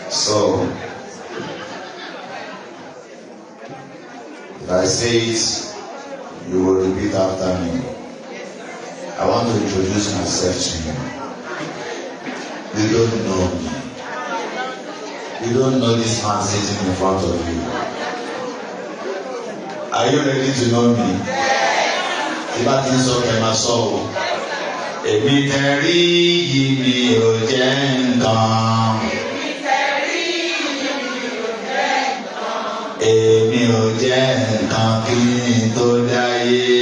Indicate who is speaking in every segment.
Speaker 1: So, if I say it, you will repeat after me. I want to introduce myself to you. You don't know me. You don't know this man sitting in front of you. Are you ready to know me? If I think so, I must so. Èmi tẹ̀rí yìí mi ò jẹ́ nǹkan. Èmi ò jẹ́ nǹkan kí n tó dáyé.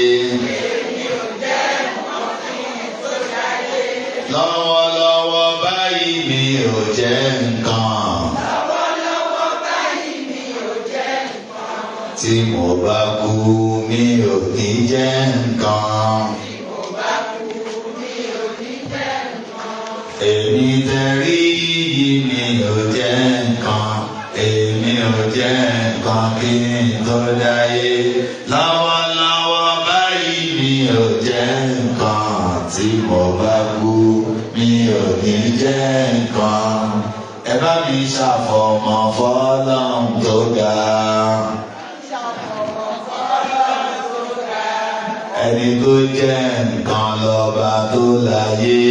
Speaker 1: Lọ́wọ́lọ́wọ́ báyìí mi ò jẹ́ nǹkan. Tí mo bá kú mi ò ní jẹ́ nǹkan. Èmi tẹ̀rí yìí mi ò jẹ́ nǹkan. Èmi ò jẹ́ nǹkan kí n tó dáyé. Lọ́wọ́lọ́wọ́ báyìí mi ò jẹ́ nǹkan. Tí mo bá kú mi ò ní jẹ́ nǹkan. Ẹ bá mi ṣàfọ̀mọ́ fọ́lọ́run tó ga. Ẹni tó jẹ́ nǹkan lọ́ba tó láyé.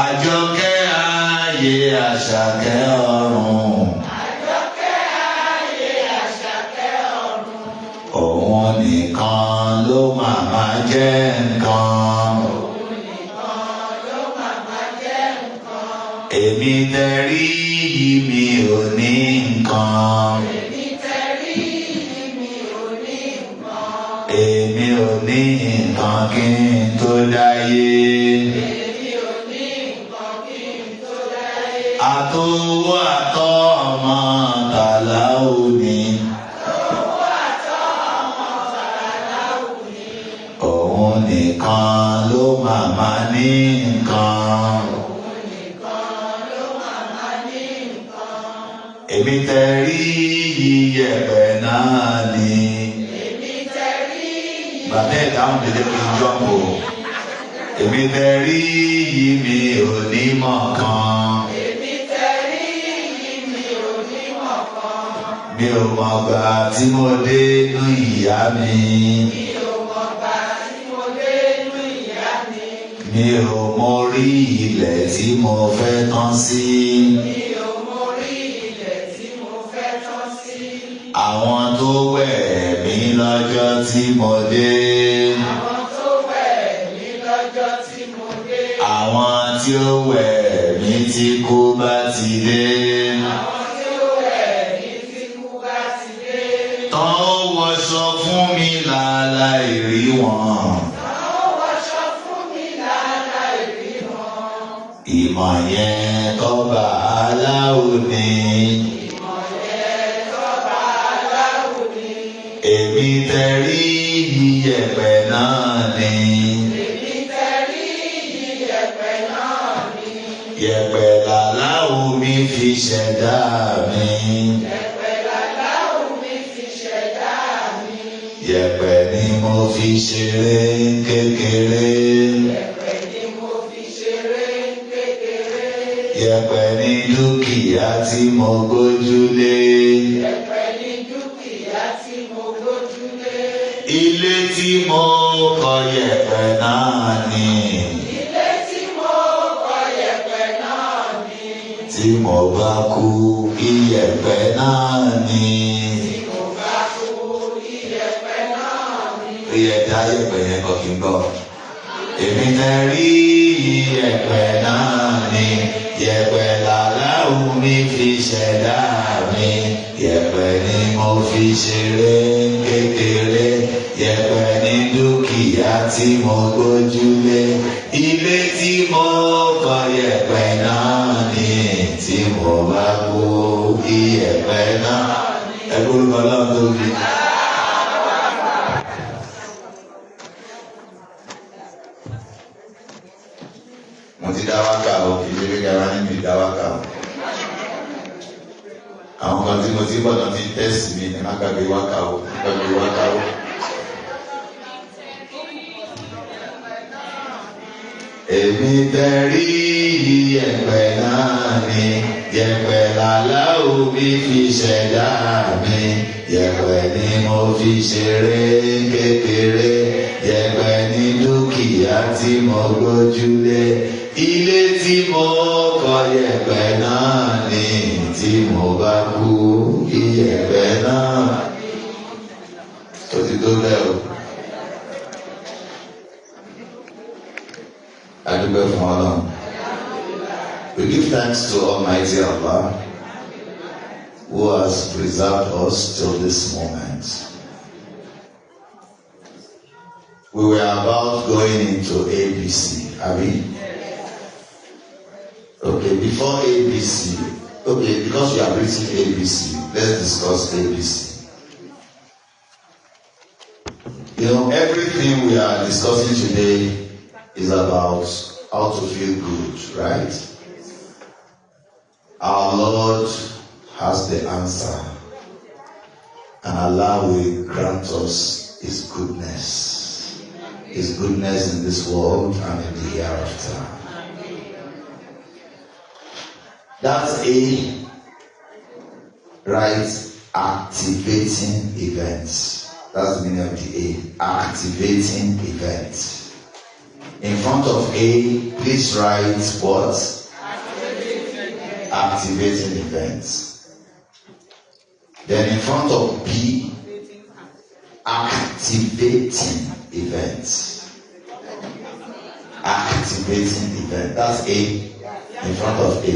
Speaker 1: Àjọkẹ́ ayé Àṣàkẹ́ ọ̀run. Òun nìkan ló màmá jẹ́ nǹkan. Èmi tẹ̀rí yìí mi ò ní nǹkan. Èmi ò ní nǹkan kí n tó dáyé. Àtòwò àtọ́ ọmọ tàlà òní. Òun nìkan ló màmá ní nǹkan. Èmi tẹ̀rí yíyẹ̀pẹ̀ náà ni. Bàbá ẹ̀ dáhùn dédé kí n jọ́pò. Èmi tẹ̀rí yìí mi ò ní mọ̀ kan. Mi ò mọ̀ gbà tí mo dé inú ìyá mi. Mi ò mórí ilẹ̀ tí mo fẹ́ tán sí. Àwọn tó wẹ̀ mí lọ́jọ́ tí mo dé. Àwọn tí ó wẹ̀ mí tí kú bá ti dé. Tán ó wọṣọ fún mi láláì rí wọn. Ìmọ̀ yẹn tọ́ba aláwo ni. Èmi tẹ̀rí yíyẹ̀pẹ̀ náà ni. Yẹ̀pẹ̀ làláwo mi fi ṣẹ̀dá mi. Yẹ̀pẹ̀ ni mo fi ṣeré kékeré. Yẹ̀pẹ̀ ni dúkìá tí mo gbójúlé. Ilé tí mo kọ́ yẹ̀pẹ̀ náà ni. Tí mo bá kú iyẹ̀pẹ̀ náà ni. Ẹ̀dá yẹ̀pẹ̀ yẹn kọ́ kí n gbọ́. Èmi tẹ̀rí yẹ̀pẹ̀ náà ni. Yẹ̀pẹ̀ làláwo mi fi ṣẹ̀dá mi. Yẹ̀pẹ̀ ni mo fi ṣeré kékeré. Yẹ̀pẹ̀ ni dúkìá tí mo gbójúlé. Ilé tí mo kọ́ yẹ̀pẹ̀ náà ni. Tí mo bá kú iyẹ̀pẹ̀ náà. Ẹ gbórúkọ Ọlọ́run tóbi. Mo ti dá wákà o, kì í ṣe pé kẹwàá nínú ìdá wákà o. Àwọn kan tí mo ti bọ̀ náà ti tẹ́sì mi ní má gbàgbé wákà o, gbàgbé wákà o. èmi tẹ̀rí yẹ̀pẹ̀ náà ni, yẹ̀pẹ̀ làláwù mi fi ṣẹ̀dá mi, yẹ̀pẹ̀ ni mo fi ṣeré kékeré, yẹ̀pẹ̀ ni dúkìá tí mo gbójúlé, ilé tí mo kọ́ yẹ̀pẹ̀ náà ni, tí mo bá kú yẹ̀pẹ̀ náà. Tó ti tó bẹ́ẹ̀ o. Adúgbò fún Ọlọ́run. We give thanks to Almighty Allah, who has preserved us till this moment. We were about going into ABC, Abi. Okay, before ABC, okay, because we are reaching ABC, let's discuss ABC. You know, everything we are discussing today is about how to feel good, right? Our Lord has the answer, and Allah will grant us His goodness in this world and in the hereafter. That's A, right? Activating events. That's the meaning of the A. Activating events. In front of A, please write what? Activating events. Then in front of B, activating events. Activating event. That's A. In front of A.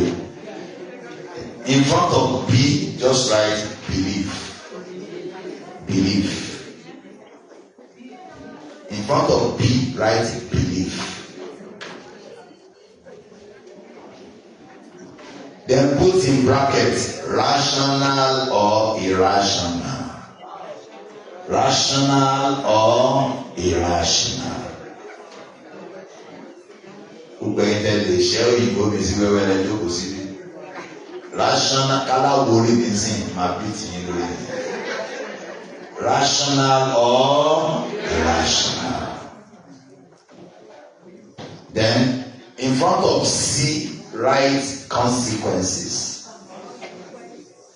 Speaker 1: In front of B, just write belief. Belief. In front of B, write belief. Then put in brackets rational or irrational. Rational or irrational. Gbogbo ẹ̀yin tẹ́lẹ̀ iṣẹ́ òyìnbó mi sí wẹ́wẹ́ lẹ́jọ́ kò sí bí. Rational káláwo orí mi sìn máa bí tìyín lórí mi. Rational or irrational. Then in front of C, write consequences.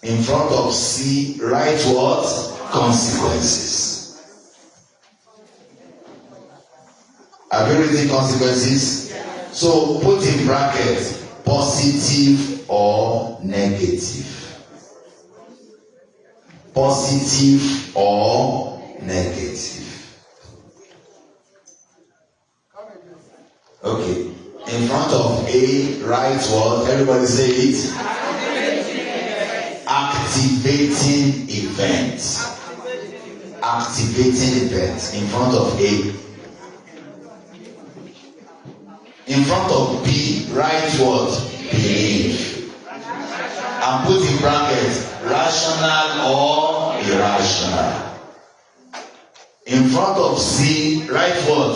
Speaker 1: In front of C, write what? Consequences. Have you written consequences? So put in brackets positive or negative. Positive or negative. Okay. In front of A, write what? Everybody say it. Activating event. Activating event. In front of A. In front of B, write what? Belief. And put in brackets rational or irrational. In front of C, write what?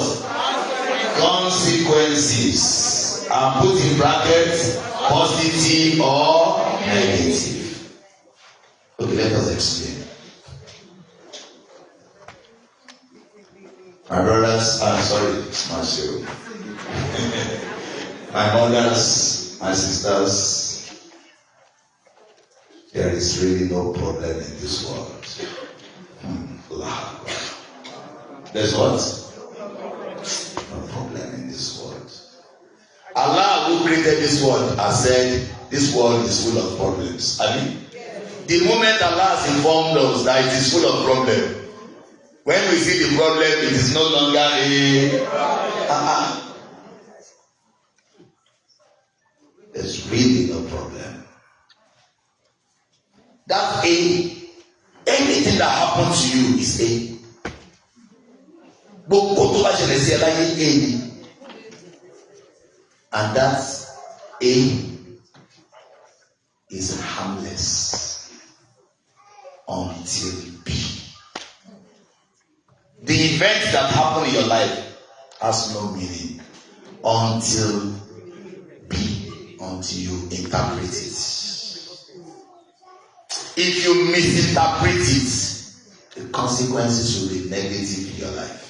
Speaker 1: Consequences. And put in brackets positive or negative. Okay, let us explain. My brothers, I'm sorry, it's my show. My mothers, my sisters, there is really no problem in this world. There's what? No problem in this world. Allah, who created this world, has said this world is full of problems. I mean, the moment Allah has informed us that it is full of problems, when we see the problem, it is no longer a there's really no problem. That's A. Anything that happens to you is A. And that A is harmless until B. The event that happened in your life has no meaning until B, until you interpret it. If you misinterpret it, the consequences will be negative in your life.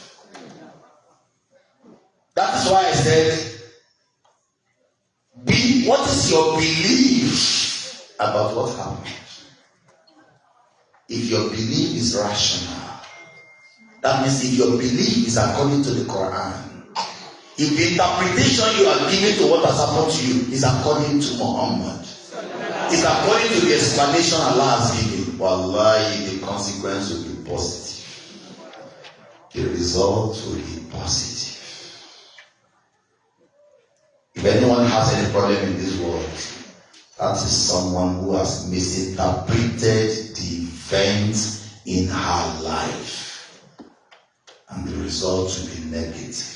Speaker 1: That is why I said is your belief about what happened? If your belief is rational, that means if your belief is according to the Quran, if the interpretation you are giving to what has happened to you is according to Muhammad, it's according to the explanation Allah has given, wallahi, the consequence will be positive. The result will be positive. If anyone has any problem in this world, that is someone who has misinterpreted the events in her life, and the result will be negative.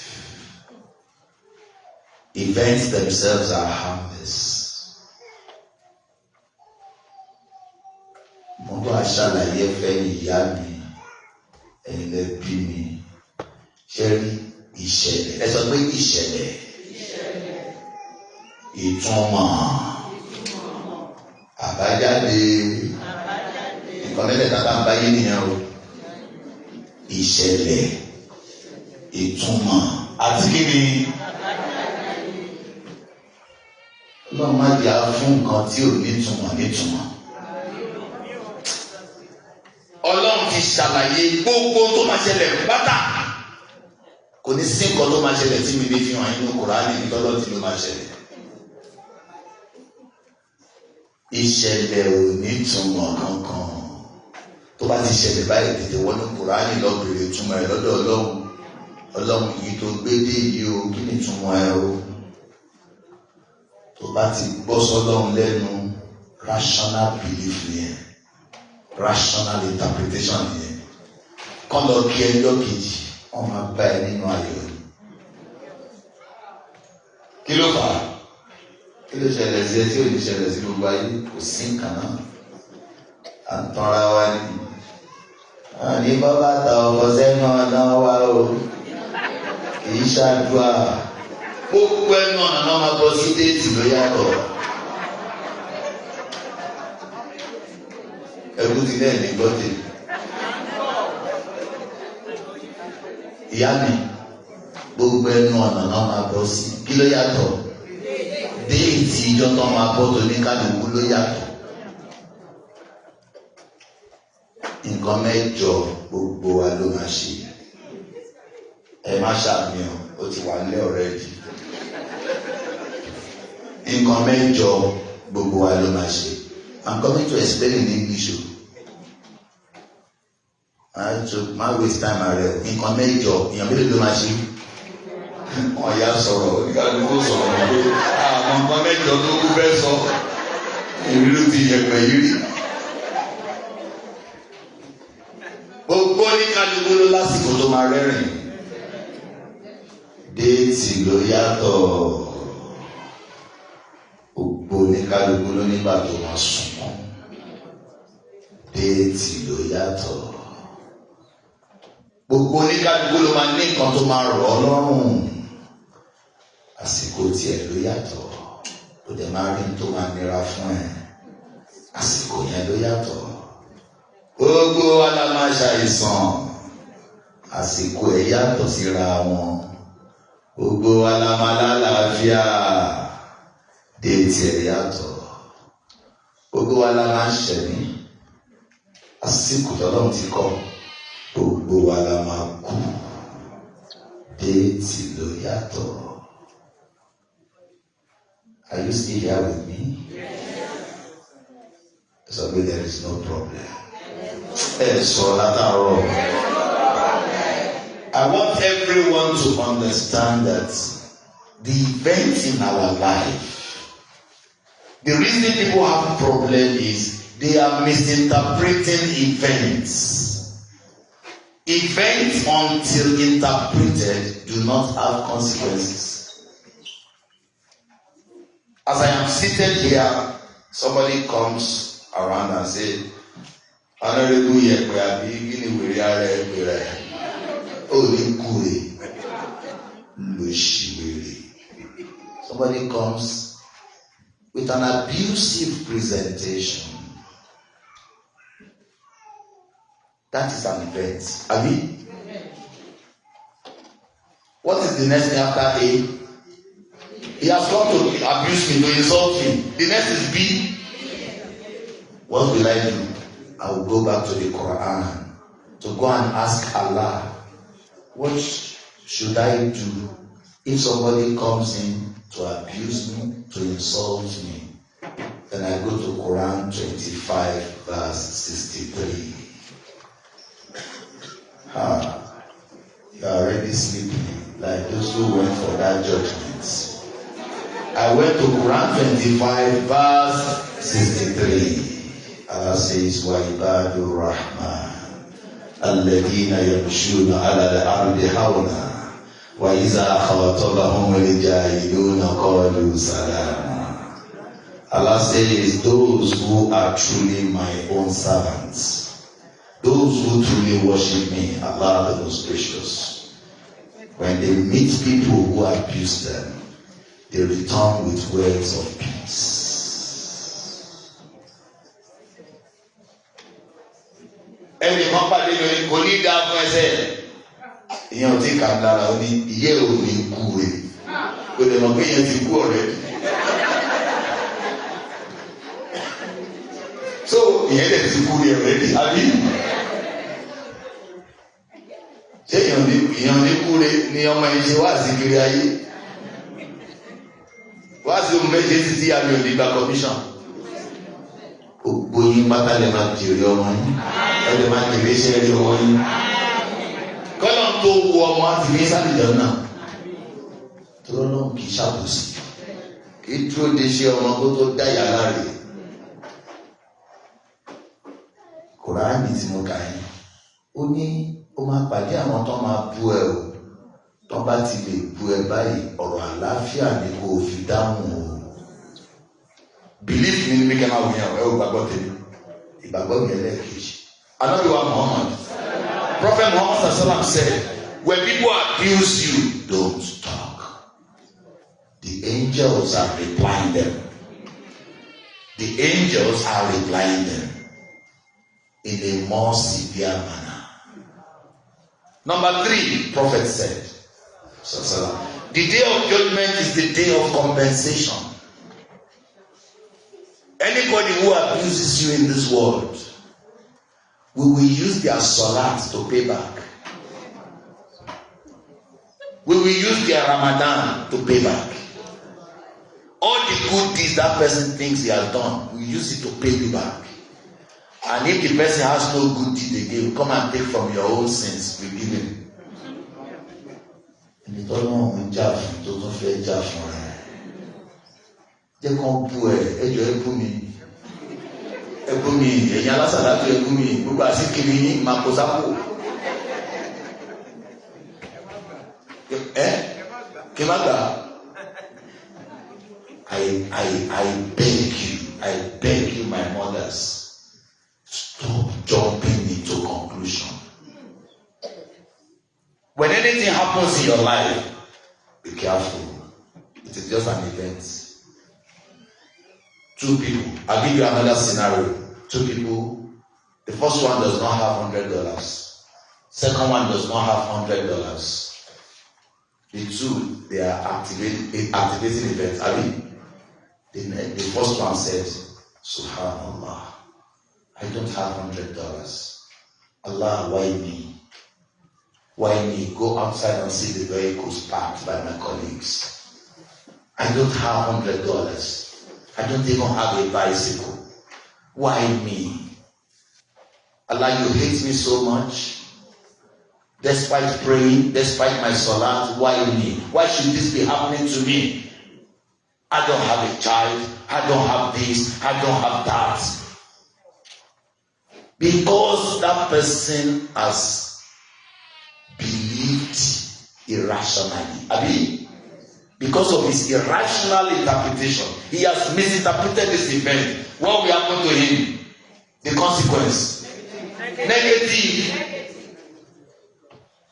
Speaker 1: Events themselves are harmless. Mo bá ṣàlàyé fẹ́yìn ìyá mi, ẹ̀yin lẹ bí mi, ṣé rí ìṣẹ̀lẹ̀, ẹ sọ pé ìṣẹ̀lẹ̀, ìtumọ̀, àbájáde, nǹkan mẹ́tẹ̀ẹ̀ta bá ń báyé nìyẹn o. Ìṣẹ̀lẹ̀, ìtumọ̀, àti kíni? Ọlọ́run má jẹ́ á fún nǹkan tí ò nítumọ̀ nítumọ̀. Ọlọ́run ti ṣàlàyé gbogbo tó máa ṣẹlẹ̀ pátá. Kò ní sí nǹkan tó máa ṣẹlẹ̀ tí mi lè fi hàn nínú Kùránì ní tọ́lọ́ tí ló máa ṣẹlẹ̀. Ìṣẹ̀lẹ̀ ò nítumọ̀ kankan. Tó bá ti ṣẹlẹ̀ báyìí tètè wọnú Kùránì lọ bèrè ìtumọ̀ ẹ̀ lọ́dọ̀ Ọlọ́run. Ọlọ́run yìí tó gbé dé yìí o, kí ni ìtumọ̀ ẹ o? Tó bá ti gbọ́ sọ́lọ́run lẹ́nu, rational belief yẹn, rational interpretation yẹn, kọ́ lọ kí ẹjọ́ kejì, wọ́n máa bá ẹ nínú ayọ̀ ni. Kí ló fà á? Kí ló ṣẹlẹ̀ sí ẹ tí ò ní ṣẹlẹ̀ sí gbogbo ayé? Kò sí nǹkan náà. À ń tanra wa ni. Àní bàbá ta ọkọ̀ sẹ́nu ọ̀nà wa o. Kì í ṣàdúrà. Gbogbo ẹnu ọ̀nà náà máa bọ́ sí déètì ló yàtọ̀. Ẹ̀rú ti lẹ́ẹ̀ ní gbọ́dẹ̀. Ìyá mi, gbogbo ẹnu ọ̀nà náà máa bọ́ sí. Kí ló yàtọ̀? Déètì ìjọ tó máa bọ́ tó ní kálukú ló yàtọ̀. Nǹkan mẹ́jọ gbogbo wa ló máa ṣe. Ẹ má ṣàmìyàn, ó ti wà nílẹ̀ already. Nǹkan mẹ́jọ gbogbo wa ló máa ṣe. I'm coming to explain in English o. Má waste time ààrẹ. Nǹkan mẹ́jọ èèyàn mélòó ló máa ṣe? Wọ́n yá sọ̀rọ̀ oníkálukú sọ̀rọ̀ pé àwọn nǹkan mẹ́jọ tó kú fẹ́ sọ. Ìrírí ti yẹ̀pẹ̀ yìí rí. Gbogbo oníkálukú ló lásìkò tó máa rẹ́rìn. Déètì ló yàtọ̀. Gbogbo oníkálukú ló nígbà tó máa sunkún. Déètì ló yàtọ̀. Gbogbo oníkálukú ló máa ní nǹkan tó máa rọ̀ ọ́ lọ́rùn. Àsìkò tiẹ̀ ló yàtọ̀. Ó dẹ̀ máa rí tó máa nira fún ẹ. Àsìkò yẹn ló yàtọ̀. Gbogbo wa la máa ṣàìsàn. Àsìkò ẹ̀ yàtọ̀ síra wọn. Gbogbo wa la máa lálàáfíà. Déètì ẹ̀ yàtọ̀. Gbogbo wa la máa ṣẹ̀mí. Àsìkò tọ́lọ́run ti kọ́. Gbogbo wa la máa kú. Déètì ló yàtọ̀. Are you still here with me? So there is no problem. So I want everyone to understand that the events in our life, the reason people have problem is they are misinterpreting events. Events until interpreted do not have consequences. As I am seated here, somebody comes around and says, Honorable Yekwe Abi, gini wèrè ara ẹ pèrè. Ó ní kúrè. Lòṣìwèrè. Somebody comes with an abusive presentation. That is an event. Abi? What is the next thing after A? He has come to abuse me, to insult me. The next is B. What will I do? I will go back to the Quran to go and ask Allah, what should I do if somebody comes in to abuse me, to insult me? Then I go to Quran 25 verse 63. You are already sleeping like those who went for that judgment. I went to Quran 25 verse 63. Allah says, وَعِبَادُ الرَّحْمَنِ الَّذِينَ يَمْشُونَ عَلَى الْأَرْضِ هَوْنًا وَإِذَا خَاطَبَهُمُ الْجَاهِلُونَ قَالُوا سَلَامًا. Allah says, those who are truly my own servants, those who truly worship me, Allah the most gracious, when they meet people who abuse them, they return with words of peace. Ẹni kan pàdé lórí kò ní dáa fún ẹsẹ̀ ìyẹn ò tí kà ń lára ó ní ìyẹ́ ò ní kú rẹ̀ kò lè mọ̀ pé ìyẹn ti kú ọ̀rẹ́. So ìyẹn lè ti kú rẹ̀ ọ̀rẹ́ di àbí? Ṣé ìyẹn ní kú rẹ̀ ni ọmọ yẹn ṣe wá sí kiri ayé? Wá sí ohun méje títí àmì òní gba commission. Gbogbo yín pátá lè máa jèrè ọmọ yín. Ẹ lè máa jèrè iṣẹ́ rí ọmọ yín. Kọ́lọ̀ tó wọ ọmọ àti ní sálìjọ náà. Tọ́lọ́ náà kì í ṣàbòsí. Kì í dúró de ṣe ọmọ kó tó dá yàrá rẹ̀. Kùránì tí mo kà yín. Ó ní ó máa pàdé àwọn tó máa bú ẹ o. Tó bá ti lè bú ẹ báyìí, ọ̀rọ̀ àlàáfíà ni kò fi dáhùn o. Believe me, mi kẹ́ máa wùyàn ẹ ò gbàgbọ́ tèmi. Ìgbàgbọ́ mi ẹlẹ́ẹ̀kejì. Ànábì wa Muhammad. Prophet Muhammad sallam said, when people abuse you, don't talk. The angels are replying them. The angels are replying them in a more severe manner. Number 3, Prophet said, the day of judgment is the day of compensation. Anybody who abuses you in this world, we will use their salat to pay back. We will use their Ramadan to pay back. All the good deeds that person thinks he has done, we use it to pay you back. And if the person has no good deed again, come and take from your own sins, we give him. Ẹni tó náà ń jà fún tó tún fẹ́ jà fún ẹ. Jẹ́ kán bú ẹ, ẹjọ́ ẹ bú mi. Ẹ bú mi, ẹ̀yin alásàlátù ẹ bú mi, gbogbo àsìkiri yín máa kó sápò. Kí n má gbà. I beg you, my mothers, stop jumping into conclusion. When anything happens in your life, be careful. It is just an event. 2 people. I'll give you another scenario. 2 people. The first one does not have $100. Second one does not have $100. The 2, they are activating events. I mean, the first one said, Subhanallah, I don't have $100. Allah, why me? Why me? Go outside and see the vehicles parked by my colleagues. I don't have $100. I don't even have a bicycle. Why me? Allah, you hate me so much. Despite praying, despite my salat, why me? Why should this be happening to me? I don't have a child. I don't have this. I don't have that. Because that person has believed irrationally. I mean, because of his irrational interpretation, he has misinterpreted this event. What will happen to him? The consequence. Negative.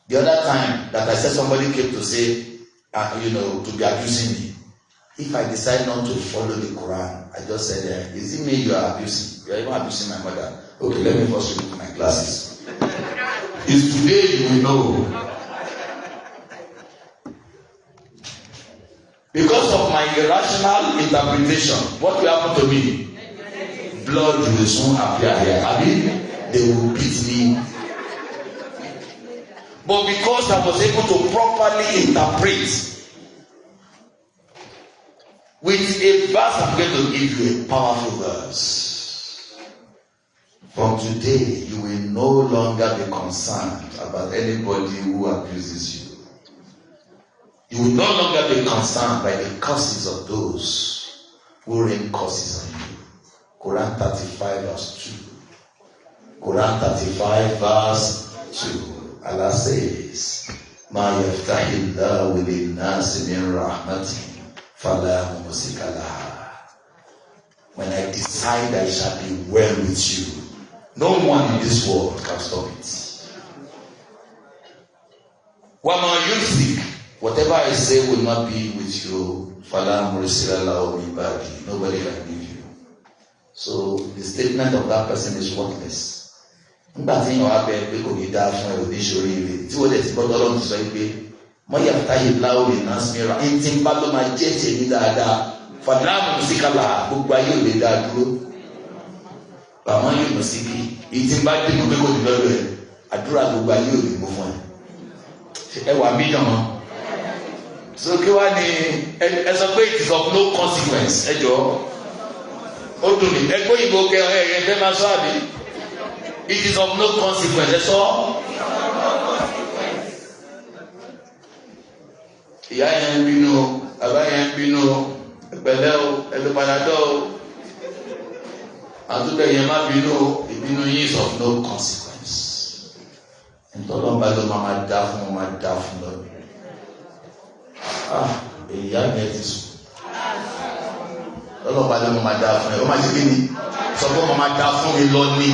Speaker 1: The other time that I said somebody came to say, to be abusing me. If I decide not to follow the Quran, I just said, is it me you are abusing? You are even abusing my mother. Okay, let me first remove my glasses. It's today you will know. Because of my irrational interpretation, what will happen to me? Blood will soon appear here. I mean, they will beat me. But because I was able to properly interpret with a verse, I'm going to give you a powerful verse. From today, you will no longer be concerned about anybody who abuses you. You will no longer be concerned by the curses of those who rain curses on you. Quran 35 verse 2. Quran 35 verse 2. Allah says, Ma yaftahillahu lin-nasi min rahmatin fala mumsika laha. When I decide I shall be well with you, no one in this world can stop it. Wama yumsik, whatever I say will not be with you. Fala mursila lahu min ba'di. Nobody can give you. So the statement of that person is worthless. Nígbà tí èèyàn wá bẹ pé kò ní dáa fún ẹ ò ní ṣorí ire tí wọ́n dẹ̀ ti gbọ́dọ̀ lọ́run ti sọ pé mọ́yà táyé láwọ̀ lè ná sí mìíràn ẹni tí ń bá ló máa jẹ́ tèmi dáadáa fàdámù sí kálá gbogbo ayé ò lè dáa dúró bàmọ́ yóò mọ̀ sí kí èyí tí ń bá dé mọ̀ pé kò ní lọ́dọ̀ ẹ̀ àdúrà gbogbo ayé ò lè mú fún ẹ wà mí yàn mọ́ so kí wá ní ẹ sọ pé it is of no consequence ẹ jọ ó dùn mí ẹgbẹ́ òyìnbó kẹ ẹ fẹ́ máa sọ àbí. It is of no consequence. That's all. Ìyá yẹn ń bínú, bàbá yẹn ń bínú, ẹgbẹ̀lẹ́ o, ẹgbẹ̀ padàdọ́ o. Àtúntò yẹn má bínú o, ìbínú yín is of no consequence. Ìtọ́lọ́mbà ló máa dá fún wọn, máa dá fún lọ. Ìyá yẹn ti sùn. Ìtọ́lọ́mbà ló máa dá fún ẹ, ó máa ṣe kí ni? Sọ pé ó máa dá fún mi lọ ní.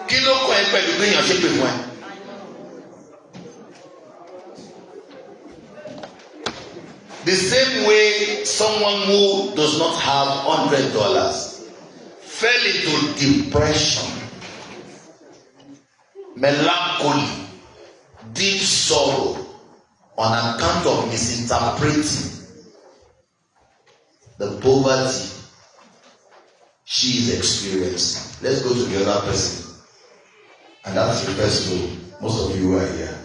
Speaker 1: Kí ló kọ́ ẹ pẹ̀lú pé èèyàn ṣépè fún ẹ? The same way someone who does not have $100 fell into depression, melancholy, deep sorrow on account of misinterpreting the poverty she is experiencing. Let's go to the other person. And that refers to most of you who are here.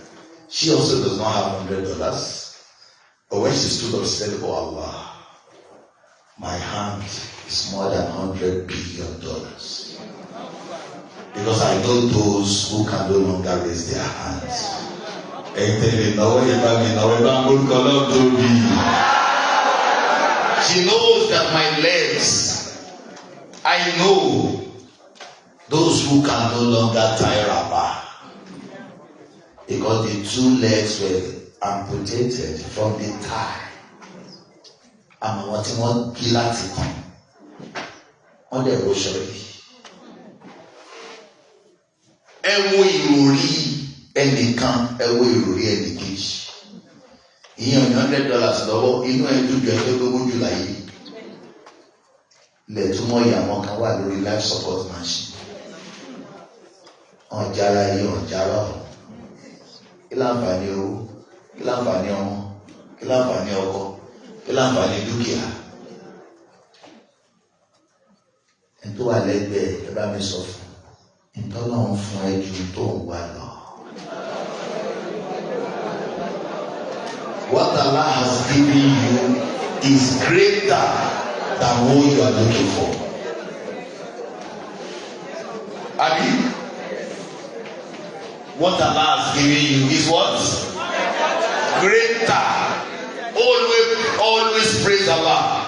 Speaker 1: She also does not have $100. But when she stood up, she said, oh Allah, my hand is more than $100 billion. Because I know those who can no longer raise their hands. She knows that my legs, I know those who can no longer tie rubber. Because the two legs were amputated from the thigh. Àmọ́ wọ́n tí wọ́n bí láti kàn. Wọ́n dẹ̀ wo ṣọ́rí. Ẹ wo ìròrí ẹnìkan, ẹ wo ìròrí ẹnìkejì. Ìyẹn ní $100 lọ́wọ́, inú ẹ̀ dúdú ẹ̀ tó gbogbo jù láyé. Ilẹ̀ túmọ̀ ìyàwó kan wà lórí life support machine. Ọ̀jára yìí ọ̀jára ọ̀. Kí láǹfààní owó? Kí láǹfààní ọmọ? Kí láǹfààní ọkọ? Kí láǹfààní dúkìá? Ẹni tó wà lẹ́gbẹ̀ẹ́ ẹ bá mi sọ fún un. Ìtọ́nà ń fún ẹ ju tó ń wà lọ. What Allah has given you is greater than what you are looking for. Abi? What Allah has given you is what? Greater. Always praise Allah.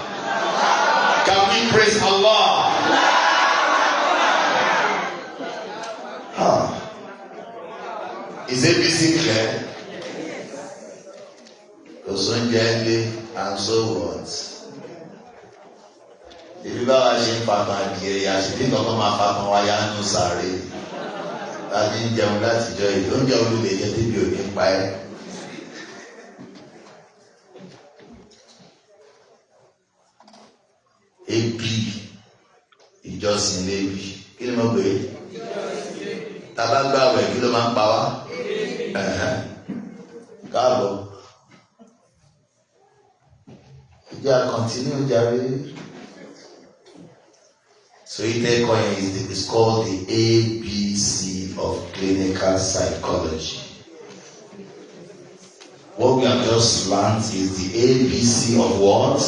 Speaker 1: Can we praise Allah? Is everything clear? Gently and so what? If you are asking Papa Giri, I should think of my Papa Wayano Sari. I didn't jump that joy. Don't jump to the YouTube empire. Ebi ìjọsìn lébi kí ló máa gbé tabagbáwẹ̀ kí ló máa ń pa wá káàbọ̀ Yeah, continue, Jerry. So is called the ABC of clinical psychology. What we have just learned is the ABC of what?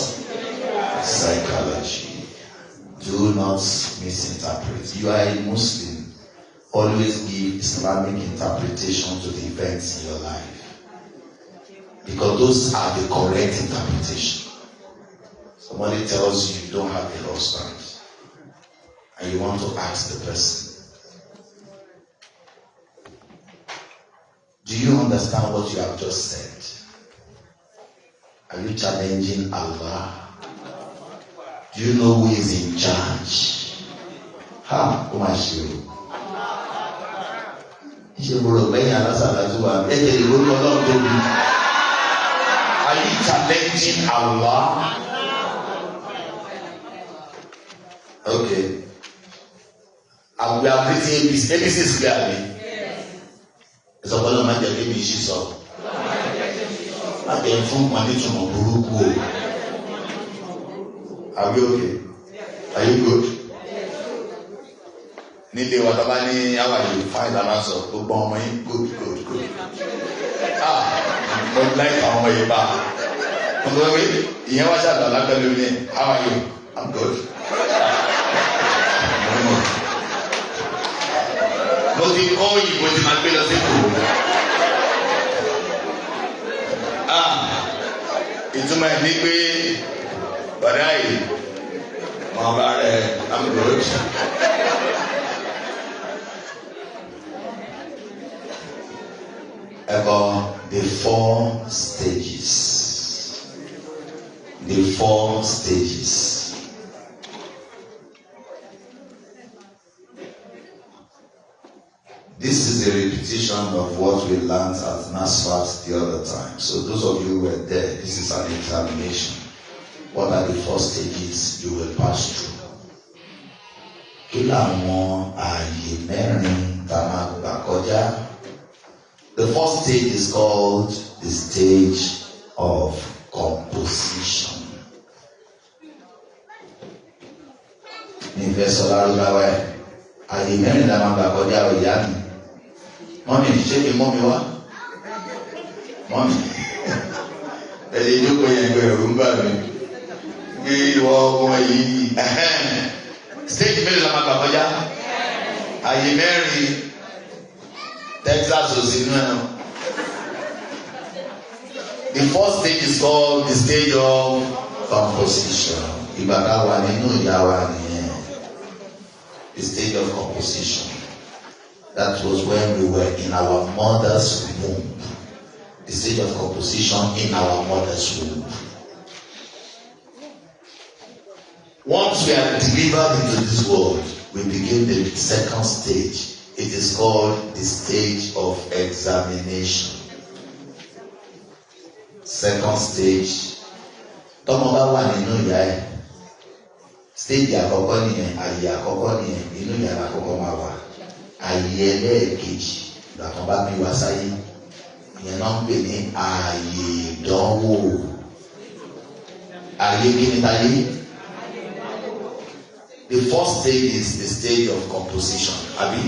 Speaker 1: Psychology. Do not misinterpret. You are a Muslim. Always give Islamic interpretation to the events in your life. Because those are the correct interpretation. Somebody tells you you don't have a husband. And you want to ask the person, do you understand what you have just said? Are you challenging Allah? Do you know who is in charge? How much you? Are you challenging Allah? Okay. We are written ABC. ABC is clear. It's a problem of the baby she saw. I can from money to Buruku. Are we okay? Are you good? Nile Watabani, how are you? Fine, an answer. Good. But like our way back. How are you? I'm good. Mo ti kọ́ òyìnbó tí máa gbé lọ sí kò. Ìtumọ̀ ẹ̀ ní pé bọ̀dá yìí máa bá rẹ̀ I'm good. About the 4 stages. The 4 stages. This is a repetition of what we learned at NASFAT the other time. So those of you who were there, this is an examination. What are the 4 stages you will pass through? The first stage is called the stage of composition. Mommy, ṣé kí mommy wá? Mommy. Ẹ̀lẹ́ ìjókòó yẹn gbé ẹ̀rù ń bà mí. Gbé ìwọ ọmọ yìí. Stage mélòó la máa gbà kọjá? Àyè mẹ́rin. Texas ò sí inú ẹ̀. The first stage is called the stage of composition. Ìgbà ká wà nínú ìyá wa nìyẹn. The stage of composition. That was when we were in our mother's womb. The stage of composition in our mother's womb. Once we are delivered into this world, we begin the second stage. It is called the stage of examination. Second stage. Tọ́mọ bá wà nínú ìyá ẹ̀. Stage àkọ́kọ́ nìyẹn, àyè àkọ́kọ́ nìyẹn, inú ìyá àkọ́kọ́ máa wà. Àyè ẹlẹ́ẹ̀kejì làwọn bá bí wá sáyé. Ìyẹn náà ń pè ní àyè ìdánwò. Àyè kí ni táyé? The first stage is the stage of composition. Abi?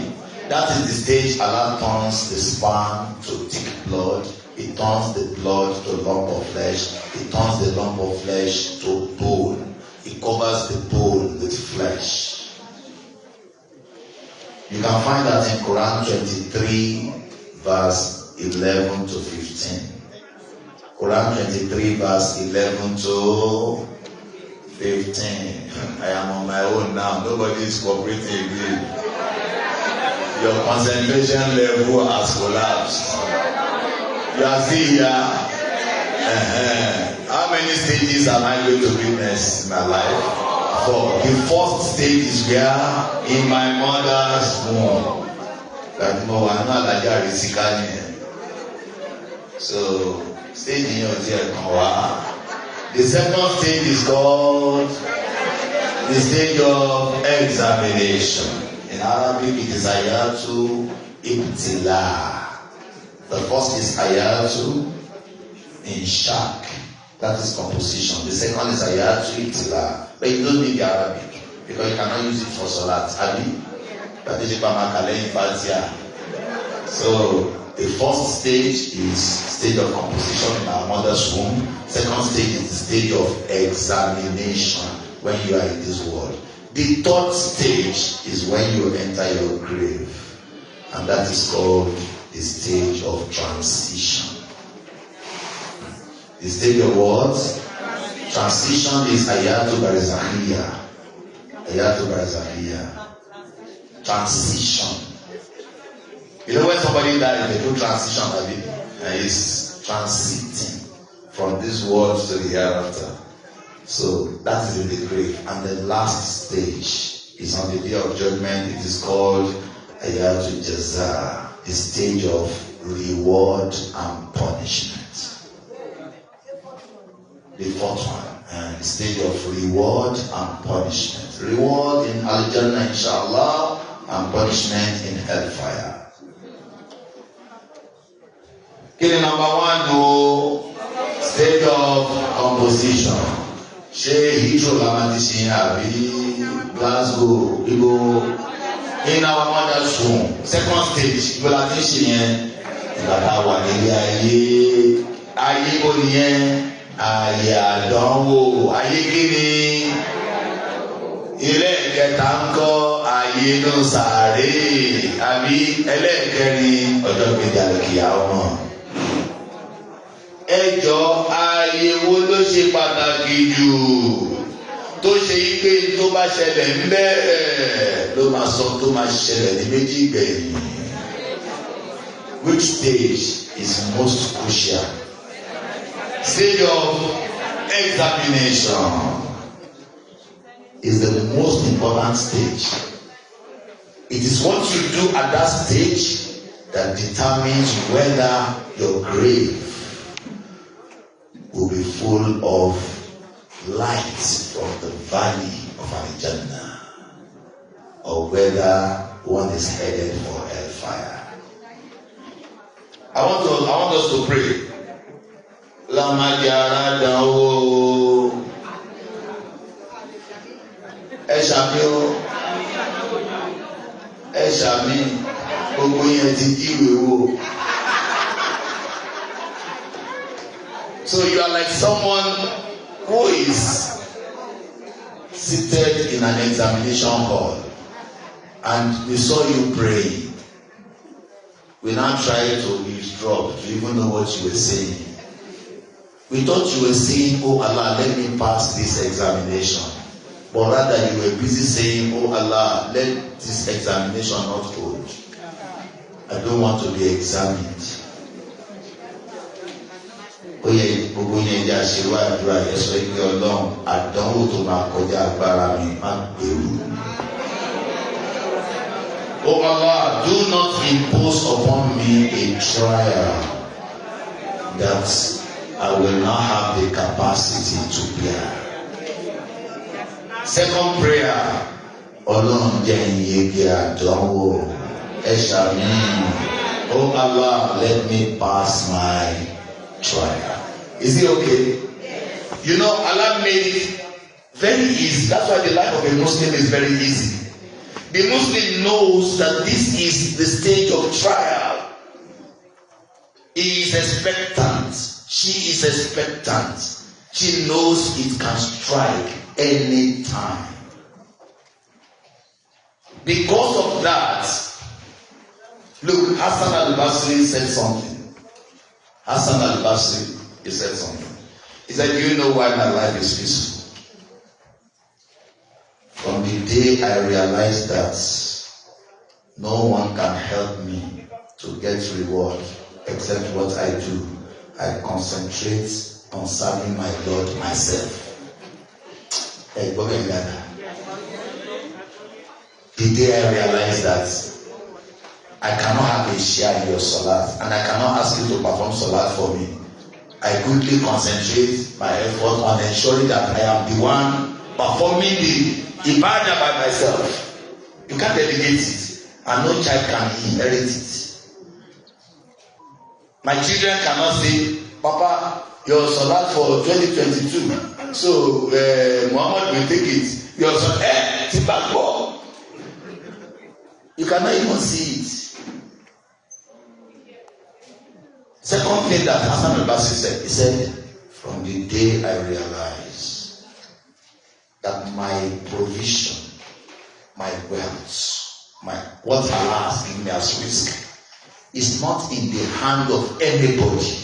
Speaker 1: That is the stage Allah turns the sperm to thick blood. It turns the blood to lump of flesh. It turns the lump of flesh to bone. It covers the bone with flesh. You can find that in Quran 23 verse 11 to 15. Quran 23 verse 11 to 15. I am on my own now. Nobody is cooperating with me. Your concentration level has collapsed. You are still here. How many stages am I going to witness in my life? 4. The first stage is where in my mother's womb. So, stage in your dear. The second stage is called the stage of examination. In Arabic, it is ayatu ibtila. The first is ayatu inshak. That is composition. The second is ayatu itila. But you don't need the Arabic because you cannot use it for salat. Abi? So the first stage is stage of composition in our mother's womb. Second stage is the stage of examination when you are in this world. The third stage is when you enter your grave, and that is called the stage of transition. The stage of what? Transition is ayatu barzakhiya. Ayatu barzakhiya. Transition. You know when somebody dies, they do transition, and he's transiting from this world to the hereafter. So that is in the grave. And the last stage is on the day of judgment. It is called Ayatul Jaza, the stage of reward and punishment. The fourth one, the stage of reward and punishment. Reward in Al-Jannah, inshallah, and punishment in hellfire. Okay, number one, no stage of composition. Ṣé Heathrow la máa ti ṣe àbí Glasgow, Igbo, in our mother's womb. Second stage, Igbo la ti ṣe yẹn. Ìgbà tá a wà nílé ayé, ayé kò nìyẹn, ayé àdánwò, ayé kíni. Ilé ìkẹta ń kọ́ ayé ló sàárè, àbí ẹlẹ́ẹ̀kẹrin ọjọ́ gbèdé àlùkìyà ọmọ. Ẹjọ́ ayé wo ló ṣe pàtàkì jù tó ṣe yí pé tó bá ṣẹlẹ̀ ń bẹ́ẹ̀ ló máa sọ tó máa ṣẹlẹ̀ ní méjì gbẹ̀yìn. Which stage is most crucial? Stage of examination is the most important stage. It is what you do at that stage that determines whether your grave will be full of light from the valley of Al-Jannah, or whether one is headed for hellfire. I want us to pray. Lamajara dawo Eshami Eshami gbogbo yẹn ti jíwèé wò. So you are like someone who is seated in an examination hall, and we saw you praying. We now try to eavesdrop to even know what you were saying. We thought you were saying, "Oh Allah, let me pass this examination," but rather you were busy saying, "Oh Allah, let this examination not hold. I don't want to be examined." Oye gbogbo yẹn jẹ́ àṣewá àdúrà yẹn sọ pé Ọlọ́run àdánwò tó máa kọjá agbára mi má gbèrú. Oh Allah, do not impose upon me a trial that I will not have the capacity to bear. Second prayer, Ọlọ́run jẹ́ ìyege àdánwò ẹ̀ṣà mi. Oh Allah, let me pass my trial. Is it okay? You know, Allah made it very easy. That's why the life of a Muslim is very easy. The Muslim knows that this is the stage of trial. He is expectant. She is expectant. She knows it can strike any time. Because of that, look, Hassan al-Basri said something. Hassan al-Basri, he said something. He said, "Do you know why my life is peaceful? From the day I realized that no one can help me to get reward except what I do, I concentrate on serving my Lord myself." The day I realized that I cannot have a share in your salat, and I cannot ask you to perform salat for me, I quickly concentrate my effort on ensuring that I am the one performing the ibadah by myself. You can't delegate it, and no child can inherit it. My children cannot say, Papa, your salat for 2022. So Muhammad will take it. Your salat, you cannot even see it. Second thing that Hassan al-Basri said, he said, from the day I realized that my provision, my wealth, what Allah has given me as risk is not in the hand of anybody,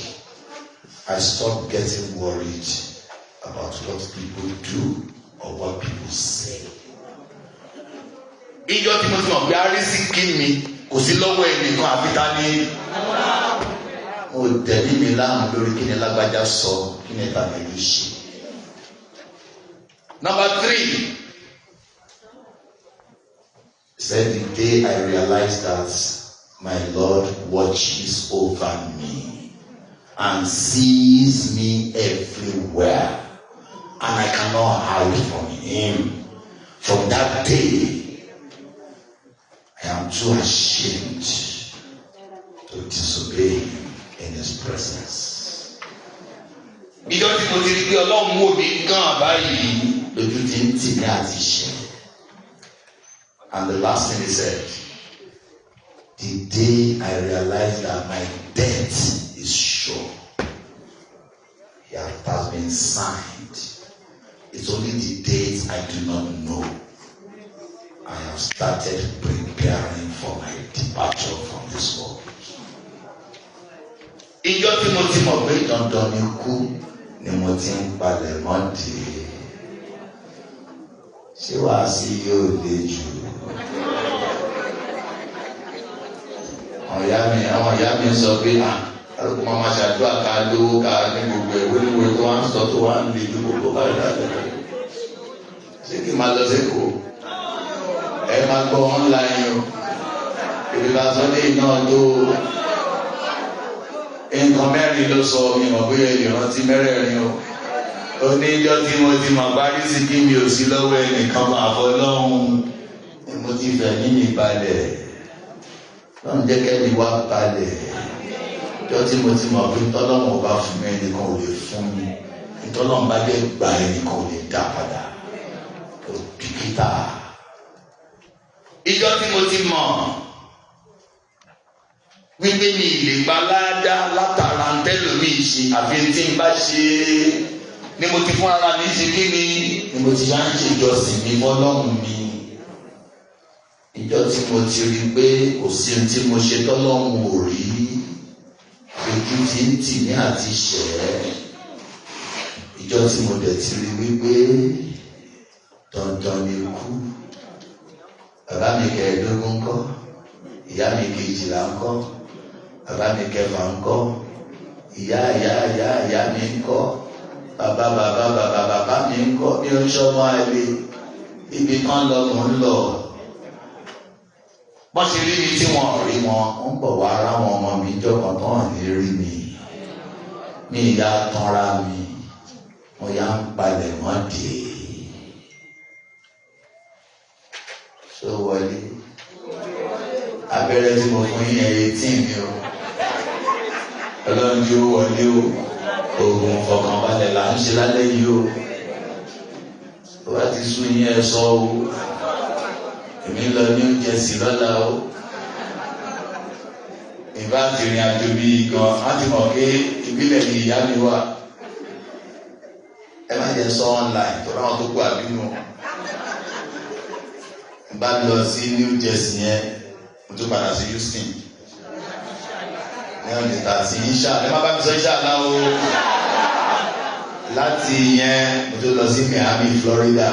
Speaker 1: I stopped getting worried about what people do or what people say. Ìjọ tí mo ti mọ̀ pé arísìkí mi kò sí lọ́wọ́ ẹnìkan àfitá ní. Mo tẹ̀lé mi láàmú lórí kí ni lágbájá sọ, kí ni tàbí ló ṣe. Number 3. Said the day I realized that my Lord watches over me and sees me everywhere, and I cannot hide from him. From that day, I am too ashamed to disobey him in his presence. Ìjọ tí mo ti rí pé Ọlọ́run wò mí gan báyìí lójú tí ń tì mí àti ṣe. And the last thing he said, the day I realized that my death is sure, it has been signed. It's only the dates I do not know. I have started preparing for my departure from this world. Ìjọ tí mo ti mọ̀ pé dandan ni kú ni mo ti ń palẹ̀ mọ́ dé. Ṣé wàá sí yóò le jù? Àwọn ìyá mi sọ pé àlùkò máa máa ṣàdúrà ká lówó ká ní gbogbo ẹ̀wé níwèé tó wá ń sọ tó wá ń le ju gbogbo káyọ̀ dáadáa. Ṣé kí n máa lọ sẹ́kọ̀ọ́? Ẹ máa gbọ́ online o. Ìrìnà sọ́dé náà tó nǹkan mẹ́rin ló sọ mi mọ̀ bóyá ìrántí mẹ́rẹ̀ẹ̀rin o. Oníjọ́ tí mo ti mọ̀ parí sí kí mi ò sí lọ́wọ́ ẹnìkan àfọlọ́hún ni mo ti fẹ̀ nínú ìbalẹ̀. Lọ́run jẹ́ kẹ́mi wá balẹ̀. Ìjọ́ tí mo ti mọ̀ pé tọ́lọ́run ò bá fún mi ẹnìkan ò lè fún mi. Ìtọ́lọ́run bá dé gba ẹnìkan ò lè dá padà. Kò bìkítà. Ìjọ́ tí mo ti mọ̀ wípé mi lè gba ládá látara ntẹ́lómi ṣe àfi tí n bá ṣe ni mo ti fún ara mi ṣe kí ni mo ti yá ń ṣe ìjọsìn mi fọ́lọ́run mi. Ìjọ tí mo ti rí pé kò sí ohun tí mo ṣe tọ́lọ́run ò rí, ojú ti ń tì mí àti ṣẹ̀. Ìjọ tí mo dẹ̀ ti rí wípé dandan ni kú. Bàbá mi kẹẹ̀ẹ́dógún ńkọ́, ìyá mi kejìlá ńkọ́, bàbá mi kẹfà ńkọ́, ìyá mi ńkọ́, bàbá mi ńkọ́, mi ò ń ṣọmọ àlè, ibi kan lọ mò ń lọ. Bọ́n ṣe rí mi tí wọ́n rí wọn, ń bọ̀ wá ara wọn ọmọ mi jọ̀kan tó hàn ní rí mi. Mi ìyá tanra mi, mo yá ń palẹ̀ mọ́ dé. Ṣé o wọlé? Abẹ́rẹ́ tí mo fún yín 18 ni o. Ọlọ́run tí ó wọlé o. Oògùn ìfọ̀kànbalẹ̀ là ń ṣe lálẹ́ yìí o. Tó bá ti sún yín ẹ sọ o. Èmi lọ ní oúnjẹ sí lọ́la o. Ìbá ti rìn àjò bíi gan, á ti mọ̀ pé ìbílẹ̀ ni ìyá mi wà. Ẹ má jẹ́ sọ online tó ráwọn tó kú àbínú. Ìbá lọ sí New Jersey yẹn, mo tó padà sí Houston. Ní ọ̀nà ìtàtí ìṣá, ẹ má bá mi sọ ìṣá náà o. Láti yẹn, mo tó lọ sí Miami, Florida.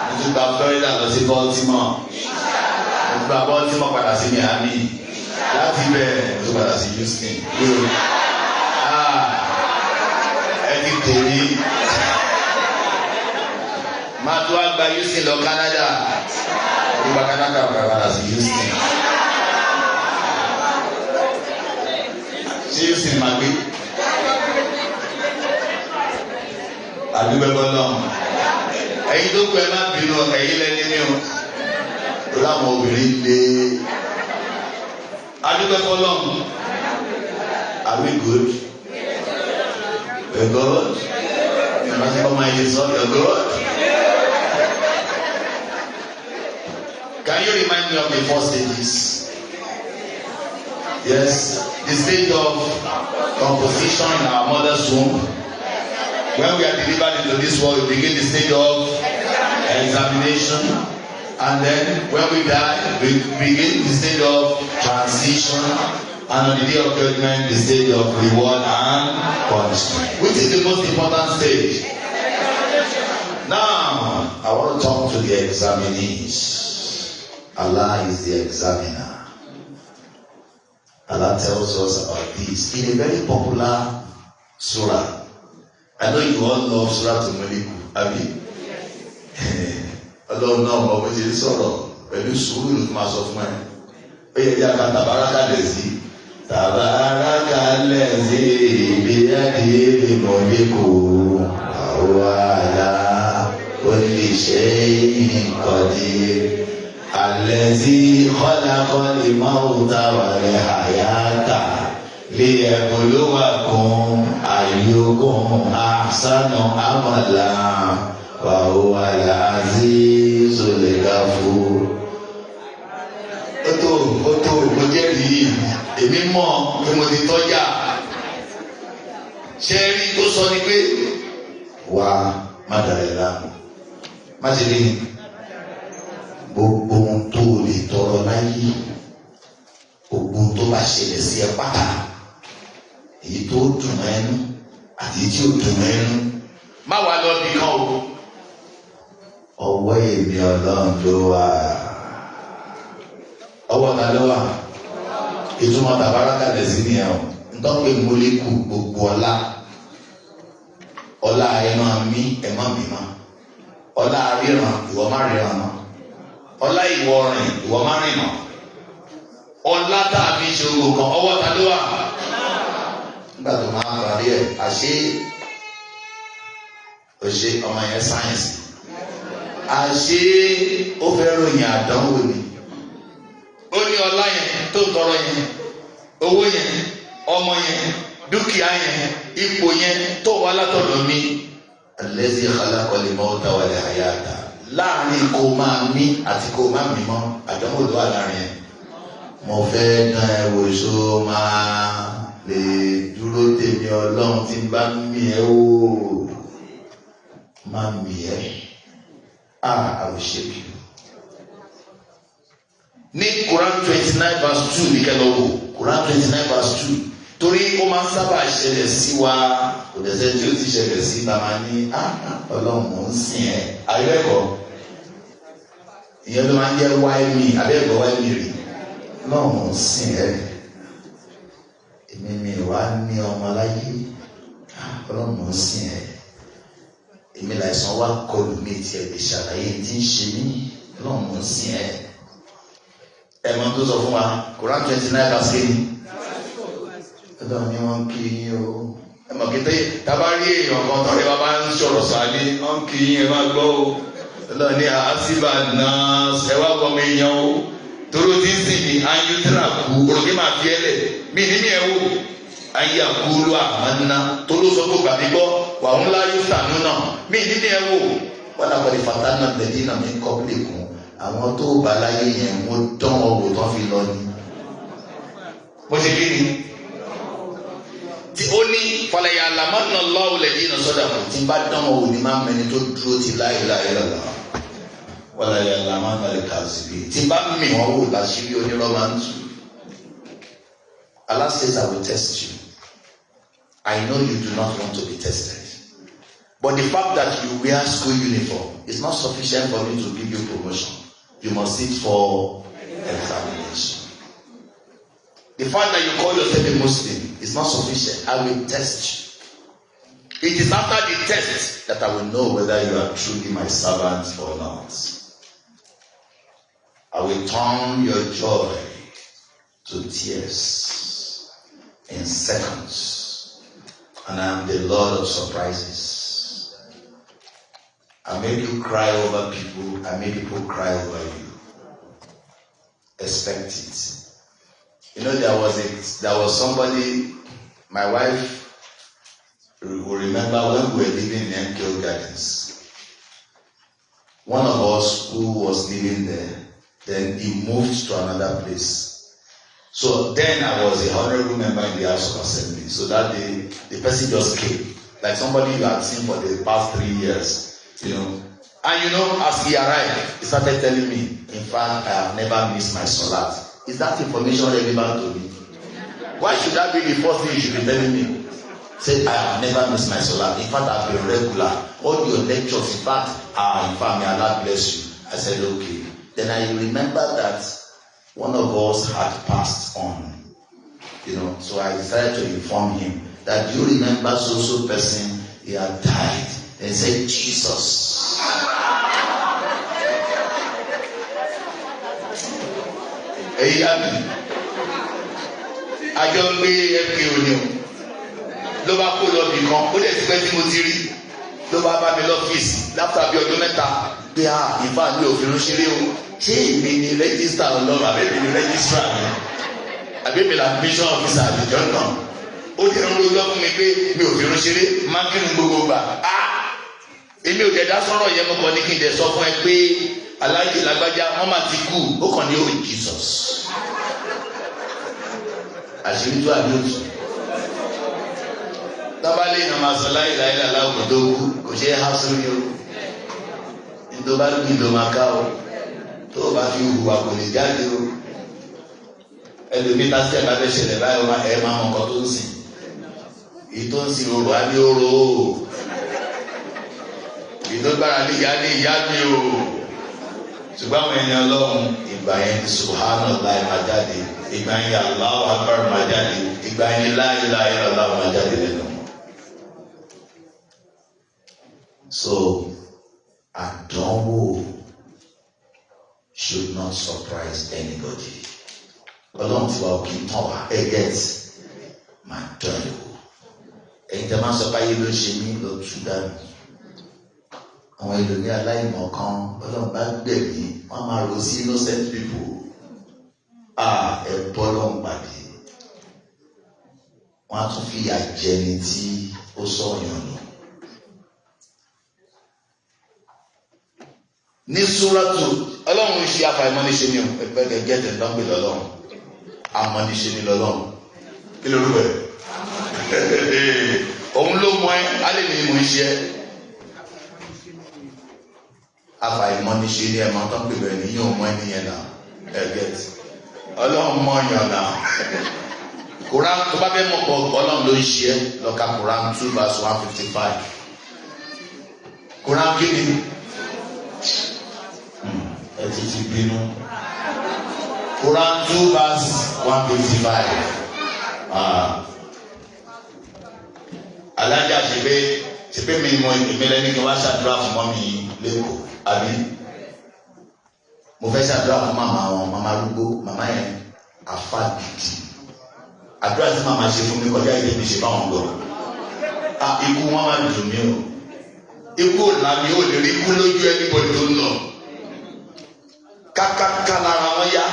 Speaker 1: Mo tó gba Florida lọ sí Baltimore. Mo tó gba Baltimore padà sí Miami. Láti bẹ́ẹ̀, mo tó padà sí Houston. Ẹ ti tèmi. Máa tó wá gba Houston lọ Canada. Ìgbà Canada padà sí Houston. Ṣé Houston máa gbé? Àdúgbò ẹgbẹ́ náà. Ẹ̀yin tó kú ẹ má bínú ẹ̀yin lẹ́ni ní o. Láwọn obìnrin lé. Àdúgbò ẹgbẹ́ náà. Are we good? You're good? You're not even my son, you're good? Can you remind me of the 4 stages? Yes, the stage of composition in our mother's womb. When we are delivered into this world, we begin the stage of examination. And then when we die, we begin the stage of transition. And on the day of judgment, the stage of reward and punishment. Which is the most important stage? Now, I want to talk to the examinees. Allah is the examiner. Allah tells us about this in a very popular surah. I know you all love Surah to Maliku, Abi. Allah náà mọ̀ bó ṣe sọ̀rọ̀ pẹ̀lú sùúrù ló máa sọ fún ẹ. Ó yẹ kí a ka tàbáraka lẹ̀ sí. Tàbáraka lẹ̀ sí ibi ẹ̀dí ìmọ̀lẹ́kù. Àwàlà kulli qadir. Allazi khalaqal mawta wal hayata. ليبلوكم أيكم أحسن عملا وهو العزيز الغفور. Oto mo jẹ́rìí èmi mọ̀ pé mo ti tọ́jà. Ṣé rí tó sọ ni pé wà má dàrẹ́ láàmú. Má ṣe rí gbogbo ohun tó lè tọrọ láyé. Gbogbo ohun tó bá ṣẹlẹ̀ sí ẹ pátá. Èyí tó dùn ẹnu àti tí ó dùn ẹnu má wà lọ bí kan o. Ọwọ́ èmi Ọlọ́run ló wà. Ọwọ́ ta ló wà? Ìtumọ̀ tàbáraka lẹ̀ sí nìyẹn o. Ntọ́pẹ́ mólíkù gbogbo ọlá. Ọlá ẹ máa mí ẹ má mí mọ́. Ọlá ríran ìwọ má ríran mọ́. Ọlá ìwọ rìn ìwọ má rìn mọ́. Ọlá tàbí ìṣòro kan ọwọ́ ta ló wà? Nígbà tó máa ń parí ẹ̀ àṣé òṣè ọmọ yẹn sáyẹ̀nsì àṣé ó fẹ́ ròyìn àdánwò ni. Ó ní ọlá yẹn tó tọrọ yẹn, owó yẹn, ọmọ yẹn, dúkìá yẹn, ipò yẹn tó wà látọ̀dọ̀ mi. Allazi khalaqal mawta wal hayata. Láàrin kó máa mí àti kó máa mí mọ́ àdánwò ló wà láàrin yẹn. Mo fẹ́ dán ẹ wò ṣó máa lè dúró tèmi Ọlọ́run tí ń bá mí ẹ wò. Má mí ẹ. I will shape you. Ní Quran 29 verse 2 ní kẹ́lọ́ wò. Quran 29 verse 2. Torí ó máa ń sábà ṣẹlẹ̀ sí wa. Kò dẹ̀sẹ̀ tí ó ti ṣẹlẹ̀ sí bàmá ní Ọlọ́run mò ń sìn ẹ́. Àyẹ̀kọ́. Ìyẹn ló máa ń jẹ́ why me. Abẹ́ẹ̀kọ́ why me rí. Náà mò ń sìn ẹ́. Èmi mi wá ní ọmọ láyé. Ọlọ́run mò ń sìn ẹ́. Èmi láìsàn wá kọlù mi tí ẹ lè ṣàlàyé tí ń ṣe mí. Ọlọ́run mò ń sìn ẹ́. Ẹ̀mọ tó sọ fún wa Quran 29 verse 8. Ọlọ́run ni wọ́n kí yín o. Ẹ̀mọ kété tábà rí èèyàn kan tọ́lé bàbá ń sọ̀rọ̀ sáálé wọ́n kí yín ẹ má gbọ́ o. Ọlọ́run ní àásìbà náà ẹ wá gbọ́ mi yan o. Toro ti ń sìn ní ayé tíra kú olùkí máa fi ẹlẹ̀ mí ní mi ẹ wò ayé àkúrú àmọ́ná toro sọ tó gbàgbé gbọ́ wà ń láyé sànú náà mí ní mi ẹ wò wọn àpẹẹrẹ fatana lẹ́yìn náà mi kọ́ lè kún àwọn tó bá láyé yẹn mo dán ọwọ́ tó fi lọ ni. Mo ti kí ni tí ó ní falẹ̀yà àlàmọ́nà lọ́wọ́ lẹ́yìn náà sọ́dà kù tí n bá dán ọwọ́ ni máa mẹni tó dúró ti láyé lọ́la. Wala ya lama na le kazibi. Timba mi wawo la shibi oniromantu. Allah says, I will test you. I know you do not want to be tested. But the fact that you wear school uniform is not sufficient for me to give you promotion. You must sit for examination. The fact that you call yourself a Muslim is not sufficient. I will test you. It is after the test that I will know whether you are truly my servant or not. I will turn your joy to tears in seconds. And I am the Lord of surprises. I make you cry over people. I make people cry over you. Expect it. You know, there was somebody, my wife will will remember when we were living in MKO Gardens. One of us who was living there, then he moved to another place. So then I was a honorable member in the House of Assembly. So that day, the person just came, like somebody you had seen for the past 3 years, you know. And you know, as he arrived, he started telling me, in fact, I have never missed my salat. Is that information relevant to me? Why should that be the first thing you should be telling me? Say, I have never missed my salat. In fact, I've been regular. All your lectures, in fact, may Allah bless you. I said, okay. Then I remember that one of us had passed on. You know, so I decided to inform him that, do you remember so person, he had died. And said, Jesus. Hey, àjọ ń gbé MKO ni o ló bá kó lọ bì kan ó dẹ̀ ti pẹ́ tí mo ti rí ló bá bá mi lọ́fíìsì láfíà bí ọdún mẹ́ta pé ìfà mi ò fi ń ṣeré o ṣé èmi ni rẹ́gísítà ọlọ́run àbẹ́mi ni rẹ́gísítà mi àbẹ́mi la mission officer àbíjọ́ náà ó dẹ̀ ń rojọ́ fún mi pé mi ò fi ń ṣeré máa ń kírun gbogbo gbà èmi ò dẹ̀dá sọ̀rọ̀ yẹn mo kàn ní kí n dẹ̀ sọ fún ẹ pé aláìjì lágbájá wọ́n máa ti kú ó kàn ní ó Jesus àṣírí tó àbí òtún tábàlì náà máa sọ láyé láyé láwùjọ tó kú kò ṣe é há sórí o nítorí bá lóbi ló máa ká o tó o bá fi hùwà kò lè jáde o ẹlòmíín tá sí ẹ̀ bá fẹ́ ṣẹlẹ̀ báyọ̀ ẹ̀ máa mọ nǹkan tó ń sìn èyí tó ń sìn orò á ní orò o èyí tó gbára ní ìyá mi o ṣùgbọ́n àwọn ènìyàn lọ́hùn ìgbà yẹn ní subhanallah máa jáde ìgbà yẹn Allahu akbar máa jáde ìgbà yẹn la ilaha illallah máa jáde lẹ́nu. So àdánwò should not surprise anybody. Ọlọ́run ti wá òkè tán wá ẹgẹ́t máa dán ìwò. Ẹ̀yin tẹ́ máa sọ báyé ló ṣe mí lọ tú dànù. Àwọn ẹlòmíì aláìmọ̀ kan Ọlọ́run bá gbẹ̀mí wọ́n máa rò sí innocent people. Ẹ bọ́ lọ́hùn pàdé. Wọ́n á tún fi àjẹni tí ó sọ̀yàn nù. Ní súrátù Ọlọ́run ṣe àfàìmọ́niṣe ni ẹgbẹ́ gẹ́gẹ́ lọ́gbẹ̀ lọ́lọ́run. Amọ́niṣe ni lọ́lọ́run. Kí ló rú ẹ̀? Òun ló mọ ẹ́, alẹ́ mi ni mò ń ṣe ẹ́. Àfàìmọ́niṣe ni ẹ̀mọ́ tó ń pè bẹ́ẹ̀ ni yóò mọ ẹni yẹn náà ẹ̀gẹ́t Ọlọ́run mọ yàn náà. Quran tó bá fẹ́ mọ̀ pọ̀ Ọlọ́run ló ń ṣe ẹ́ lọ́ka Quran 2 verse 155. Quran kí ni? Ẹ ti bínú. Quran 2 verse 155. Alájà ṣe pé mi mọ ìmẹ́lẹ́ ní kí wọ́n ṣàdúrà fún mọ́mí lẹ́kọ̀ọ́ àbí mo fẹ́ ṣàdúrà fún màmá wọn màmá arúgbó màmá yẹn àfa gidi àdúrà tí màmá ṣe fún mi kọjá ìdí mi ṣe báwọn lọ ikú wọn máa dùn mí o ikú ọ̀la mi ò lè rí ikú lójú ẹnìbọ̀dì tó ń lọ kákáká lára wọn yá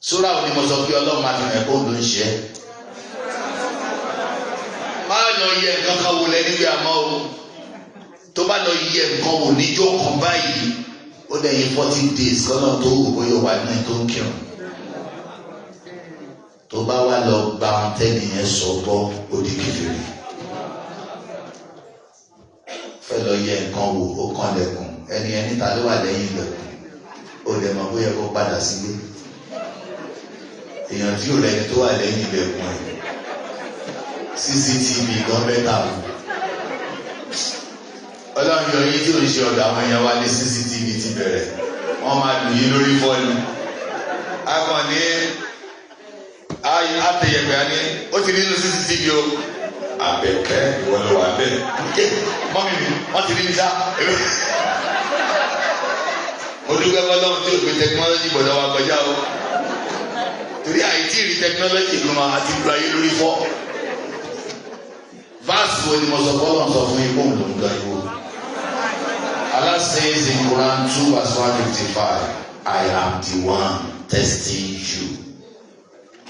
Speaker 1: sóra òní mo sọ pé Ọlọ́run máa fi hàn ẹ̀kọ́ ló ń ṣe é má lọ yẹ nǹkan kan wò lẹ́ni bí àmọ́ o tó bá lọ yẹ nǹkan wò níjọ́ kan báyìí ó dẹ̀ yẹ 40 days kọ́nà tó wò bóyá wà ní tó ń kírun tó bá wà lọ gba àwọn tẹ́lẹ̀ yẹn sọ bọ́ òdì kìfìrí fẹ́ lọ yẹ nǹkan wò ó kàn lẹ́kùn ẹni ta ló wà lẹ́yìn lẹ́kùn ó dẹ̀ mọ̀ bóyá kó padà sílé èèyàn tí ò lẹ́ni tó wà lẹ́yìn lẹ́kùn ẹ̀ CCTV gan bẹ́tà o Ọlọ́run yọ yín tí ò ń ṣe ọ̀dọ̀ àwọn èèyàn wa ní CCTV ti bẹ̀rẹ̀ wọ́n máa lù yín lórí fọ́ọ̀nù akọni àtẹ̀yẹ̀pẹ̀ ni ó ti nínú CCTV o Àbẹ̀kẹ́ ìwọ ló wà bẹ́ẹ̀ mọ́mí mi wọ́n ti rí mi sá mo dúpẹ́ fọlọ́run tí ò gbé tẹkinọ́lọ́jì gbọ́dọ̀ wa kọjá o torí àìtí rí tẹkinọ́lọ́jì ló máa ti lu ayé lórí fọ́. Verse wo ni mo sọ fọlọ́n sọ fún ikú òun ló ń ga ìwò. Allah says in Quran 2 verse 155, I am the one testing you.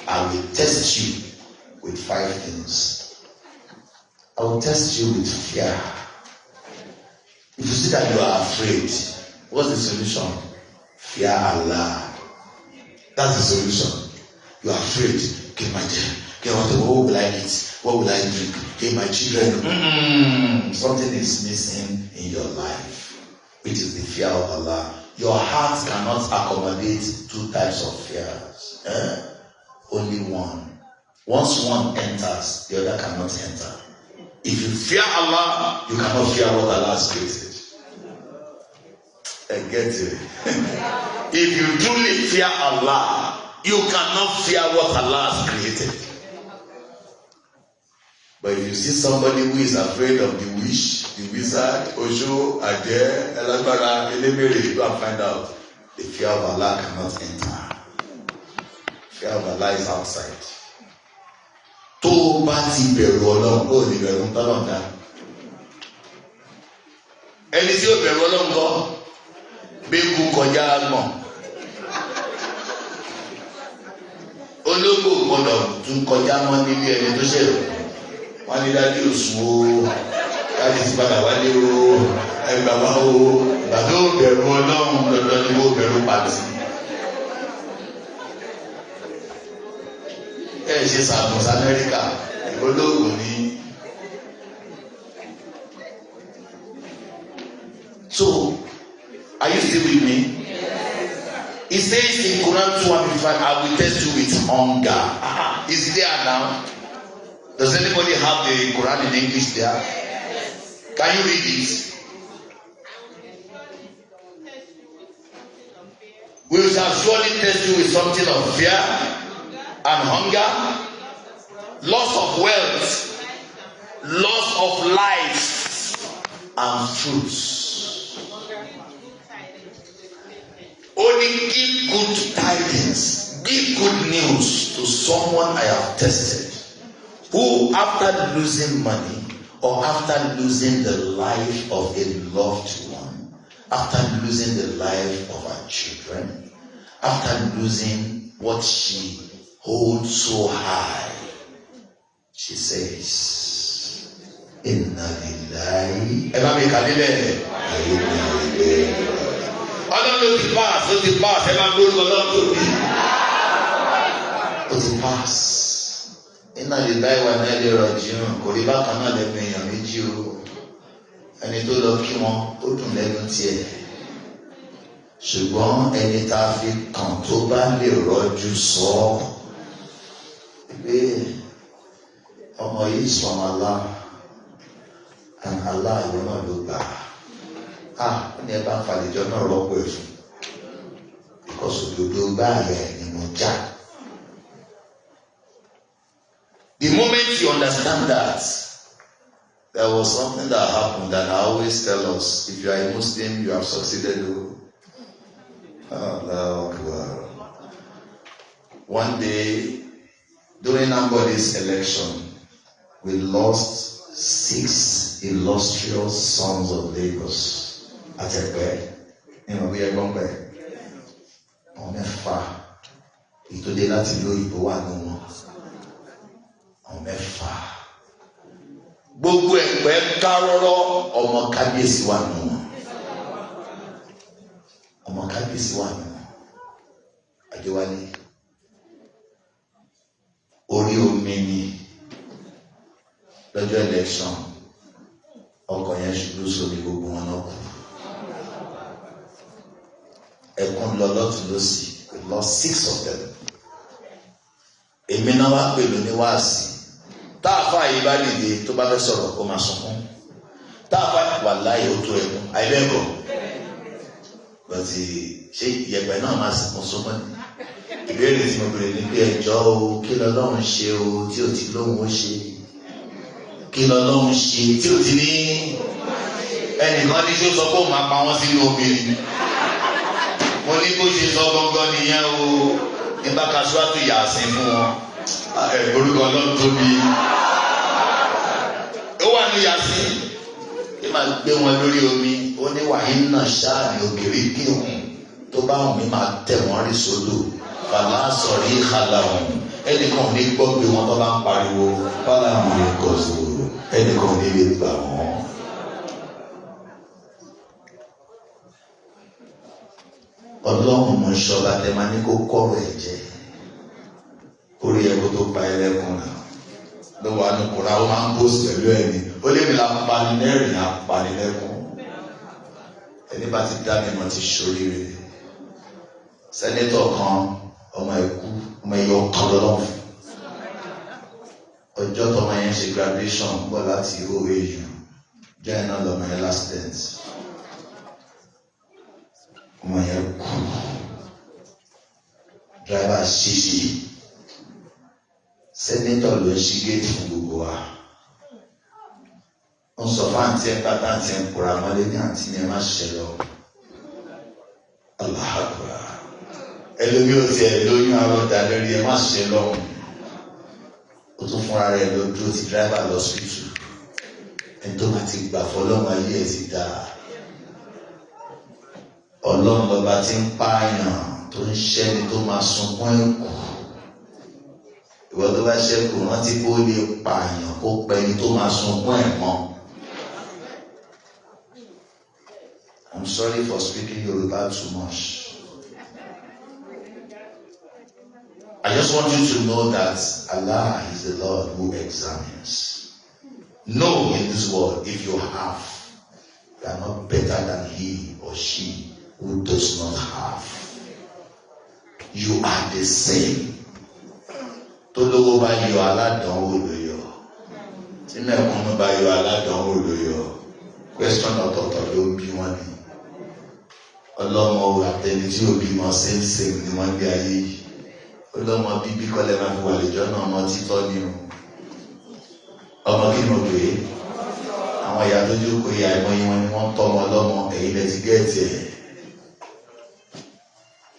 Speaker 1: I will test you with 5 things. I will test you with fear. If you see that you are afraid, what's the solution? Fear Allah. That's the solution. You are afraid. Okay, my dear. Okay, what will I eat? What will I drink? Okay, my children. Something is missing in your life, which is the fear of Allah. Your heart cannot accommodate 2 types of fears. Only one. Once one enters, the other cannot enter. If you fear Allah, you cannot fear what Allah has created. I get it. If you truly fear Allah, you cannot fear what Allah has created. But if you see somebody who is afraid of the witch, the wizard, Ojo, Ade, Elagbara, Elemere, go and find out. The fear of Allah cannot enter. Fear of Allah is outside. Tó bá ti bẹ̀rù Ọlọ́run, ó lè bẹ̀rù tọ́lọ́run dá. Ẹni tí ó bẹ̀rù Ọlọ́run kọ́, bẹ́ẹ̀kú kọjá mọ̀. Ológbò gbọ́dọ̀ tún kọjá mọ́ nílé ẹni tó ṣẹ̀rù. Wọ́n ní dájú òsùn o, dájú ti padà wálé o, ẹgbà wá o, ìgbàdo bẹ̀rù Ọlọ́run dandan ni ó bẹ̀rù pàtì. Ẹ ṣe sàmùsà Amẹ́ríkà, olóògùn ní. So, are you still with me? It says in Quran 2:5, I will test you with hunger. Is it there now? Does anybody have the Quran in English there? Can you read it? We shall surely test you with something of fear and hunger, loss of wealth, loss of life, and fruits. Only give good tidings, give good news to someone I have tested, who after losing money or after losing the life of a loved one, after losing the life of her children, after losing what she holds so high, she says, Inna lillahi. Ọlọ́run ti pass, ó ti pass, ẹ máa gbórúkọ Ọlọ́run tó bí. Ó ti pass. Inna lillahi wa inna ilaihi raji'un. Kò rí bákan náà lẹ́nu èèyàn méjì o. Ẹni tó lọ kí wọn, ó dùn lẹ́nu tiẹ̀. Ṣùgbọ́n ẹni tá a fi kàn tó bá lè rọ́jú sọ ọ́ pé ọmọ yìí sọ Allah, and Allah ìwọ náà ló gbà á. Ní ẹ bá ń falẹ̀jọ náà rọ́pò ẹ̀ fún, because òdodo gbá rẹ̀ ni mo já. The moment you understand that, there was something that happened, and I always tell us, if you are a Muslim, you have succeeded. One day, during Ambodi's election, we lost 6 illustrious sons of Lagos. Àtẹ̀pẹ́ ní ọ̀bí ẹgbọ́n pẹ̀ àwọn mẹ́fà ìtòdé láti ìlú òyìnbó wà ní wọn, àwọn mẹ́fà gbogbo Ẹ̀pẹ́ kárọ́rọ́ ọmọ kábíyèsí wà ní wọn, ọmọ kábíyèsí wà ní wọn. Àjẹwálé orí omi ni lọ́jọ́ election, ọkọ̀ yẹn ṣubú sórí gbogbo wọn náà kù. Ẹkún lọ lọ́tún lọ́sì, we lost 6 of them. Èmi náà wá pè lóní wáàsí. Tá a fà yìí bá dìde tó bá fẹ́ sọ̀rọ̀ kó máa sunkún. Tá a fà wà láyé ó tó ẹkún, àìbẹ́ẹ̀kọ́. Bọ̀tì ṣé ìyẹ̀pẹ̀ náà máa sìnkún sunkún ni? Ìbéèrè tí mo bèrè ní pé ẹjọ́ o, kí lọ́lọ́run ṣe o tí ò ti lóhun ó ṣe? Kí lọ́lọ́run ṣe tí ò ti ní? Ẹnìkan ní ṣó sọ pé òun máa pa wọ́n sínú obìnrin. Mo ní bó ṣe sọ gangan nìyẹn o, nígbà Kasuatu Yasin fún wọn. Orúkọ Ọlọ́run tóbi. Ó wà ní Yasin. Kí máa gbé wọn lórí omi, ó ní wàhíì náà ṣáà ní ògiri kíhùn. Tó bá wùn mí máa tẹ̀ wọ́n rí sódò. Fàlà sọ̀rí ìhàlà ọ̀hún. Ẹnìkan ò ní gbọ́ pé wọ́n tó bá ń pariwo Palamure Kozu, ẹnìkan nílé gbà wọ́n. Ọlọ́run mọ̀ ṣọba tẹ máa ní kó kọ̀rọ̀ ẹ̀ jẹ́. Orí ẹ̀kọ́ tó pa ẹlẹ́kùn náà. Lọ́wọ́ ànúkùnrin àwọn máa ń bóòsì pẹ̀lú ẹ̀mí. Ó lé mi la panilẹ́rìn apanilẹ́kùn. Ẹni bá ti dá mi mọ̀ ti ṣoríire. Sẹ́nétọ̀ kan ọmọ ẹ̀kú ọmọ ẹ̀yọ kan lọ́lọ́run. Ọjọ́ tọmọ yẹn ṣe graduation bọ̀ láti OAU. Jẹ́ iná lọ́mọ yẹn last tent. Ọmọ yẹn kú. Driver ṣíṣí. Sẹ́nétọ̀ ló ń ṣí géètì fún gbogbo wa. Wọ́n sọ fún àǹtí ẹ̀ pátá àǹtí ẹ̀ ń kóra mọ́lé ní àǹtí ni ẹ má ṣiṣẹ́ lọ. Allahu Akbar. Ẹlòmí ò tiẹ̀ lóyún arọ́dà lórí ẹ má ṣiṣẹ́ lọ́hùn. Ó tún fúnra rẹ̀ lọ dúró ti dráìvà lọ síbítù. Ẹni tó bá ti gbà fọlọ́mọ ayé ẹ̀ ti dáa. Ọlọ́run lọ́ba ti ń pààyàn tó ń ṣẹ́ni tó máa sunkún ẹ̀kú. Ìwọ tó bá ṣẹ́kù rántí kó lè pààyàn kó pẹ́ni tó máa sunkún ẹ̀ mọ́. I'm sorry for speaking Yoruba too much. I just want you to know that Allah is the Lord who examines. Know in this world, if you have, you are not better than he or she who does not have. You are the same. Tó lówó bá yọ aládánwò ló yọ. Tí mẹ̀kúnnù bá yọ aládánwò ló yọ. Question ọ̀tọ̀ọ̀tọ̀ ló ń bí wọn ni. Ọlọ́mọ àtẹni tí òbí mọ sẹ́ńsẹ́ń ni wọ́n gbé ayé yìí. Ọlọ́mọ bíbí kọ́lẹ̀ máa fi wà lẹ́jọ́ náà ọmọ títọ́ ni o. Ọmọ kí ni mo pè é? Àwọn ìyá tó jókòó ìyá ìmọ̀ yìí wọn ni wọ́n tọ́ ọmọ ọlọ́mọ ẹ̀yìn lẹ ti gẹ́ẹ̀tì ẹ̀.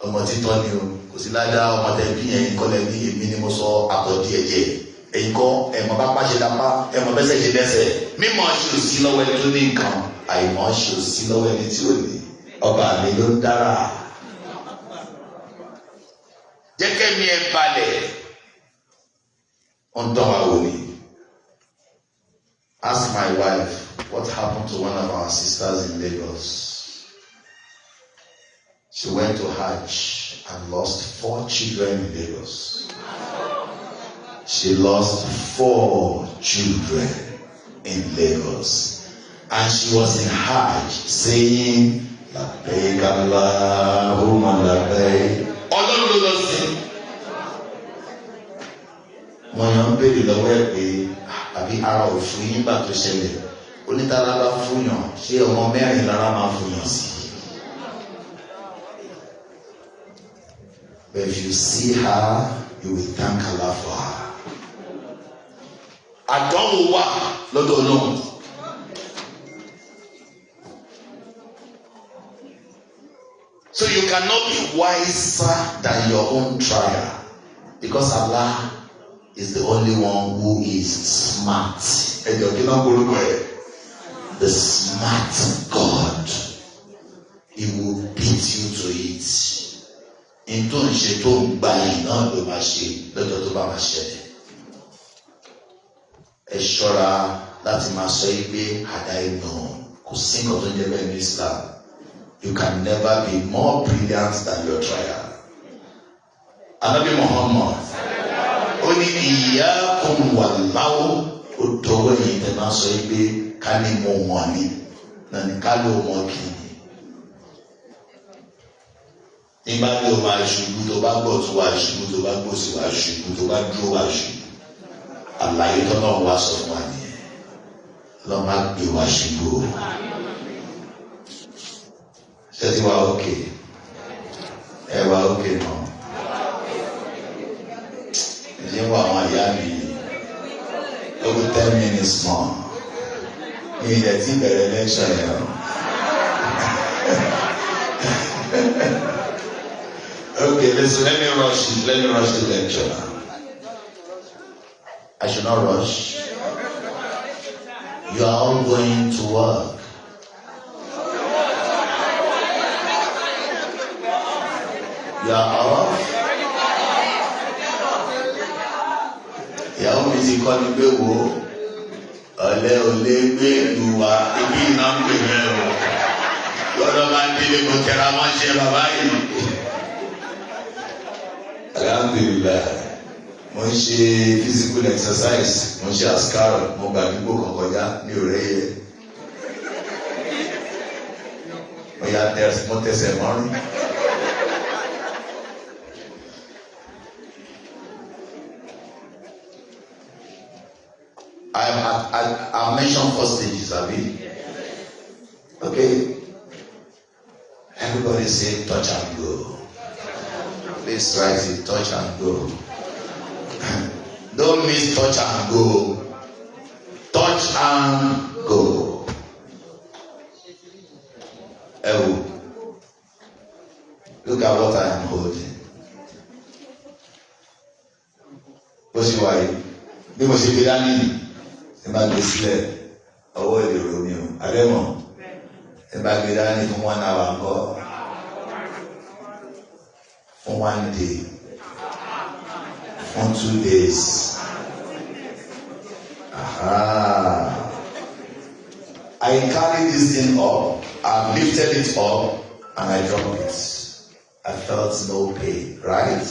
Speaker 1: Ọmọ títọ́ ni o. Kò sí ládá ọmọ tẹ bí ẹ̀yin kọ́lẹ̀ ní èmi ni mo sọ àtọ̀dí ẹ̀jẹ̀. Ẹ̀yin kọ́ ẹ̀mọ́ bá pàṣẹ lápá ẹ̀mọ́ bẹ́sẹ̀ ṣe bẹ́sẹ̀. Mímọ̀ ṣe ò sí lọ́wọ́ ẹni tó ní nǹkan. Àìmọ̀ ṣe ò sí lọ́wọ́ ẹni tí ò ní. Ọba mi ló ń dára. Jẹ́ kẹ́mi ẹ balẹ̀. Wọ́n dán wa wò ni. Ask my wife what happened to one of our sisters in Lagos. She went to Hajj and lost 4 children in Lagos. She lost 4 children in Lagos. And she was in Hajj saying, Labbaik Allahumma labbaik. Ọlọ́run ló lọ sí. Wọ́n yàn ń béèrè lọ́wọ́ ẹ̀ pé àbí ara ò fún yín gbà tó ṣẹlẹ̀. Onítàlá bá fúnyàn, ṣé ọmọ 4 lára máa fúnyàn sí? But if you see her, you will thank Allah for her. Àdánwò wà lọ́dọ̀ Ọlọ́run. So you cannot be wiser than your own trial, because Allah is the only one who is smart. The smart God. He will beat you to it. In tó ń ṣe tó ń gba iná ló máa ṣe lọ́jọ́ tó bá máa ṣẹlẹ̀. Ẹ ṣọ́ra láti máa sọ pé àdáìnà kò sí nǹkan tó ń jẹ́ bẹ́ẹ̀ ní Islam. You can never be more brilliant than your trial. Ànábì Muhammad ó ní iyyakum wal-law, ó dọwọ́ yìí tẹ́ máa sọ pé ká ní mo mọ̀ ní nàní ká ló mọ̀ kí ni. Nígbà tí o máa ṣubú tó bá gbọ́ tó wá ṣubú tó bá gbọ́ sí wá ṣubú tó bá dúró wá ṣubú. Àlàyé tó náà wá sọ fún wa nìyẹn. Lọ́ máa gbé wá ṣubú o. Ṣé ti wá òkè? Ẹ wá òkè náà. Ṣé wà àwọn ìyá mi? Over 10 minutes more. Mi ilẹ̀ tí bẹ̀rẹ̀ lecture yẹn o. Okay, listen, let me rush the lecture now. I should not rush. You are all going to work. You are off. ìyàwó mi ti kọ́ ni pé wo ọ̀lẹ́ ò lè gbé ìlú wa ibi iná ń pè mẹ́ o lọ́dọ̀ máa ń délé kó tẹra mọ́ ṣe bàbá yìí. Alhamdulillah mo ń ṣe physical exercise mo ń ṣe àṣkárò mo gbà àdúgbò kan kọjá ní òré yẹ mo tẹsẹ̀ mọ́rin. I've mentioned 4 stages, have you? Okay. Everybody say touch and go. Please write it, touch and go. Don't miss touch and go. Touch and go. Oh, look at what I am holding. What's your wife? Bí mo ṣe gbé dání ẹ bá gbé sílẹ̀ ọwọ́ ìlérò mi o àdẹ́mọ̀ ẹ bá gbé dání fún 1 hour ńkọ́ fún 1 day fún 2 days. I carried this thing up, I lifted it up and I dropped it. I felt no pain, right?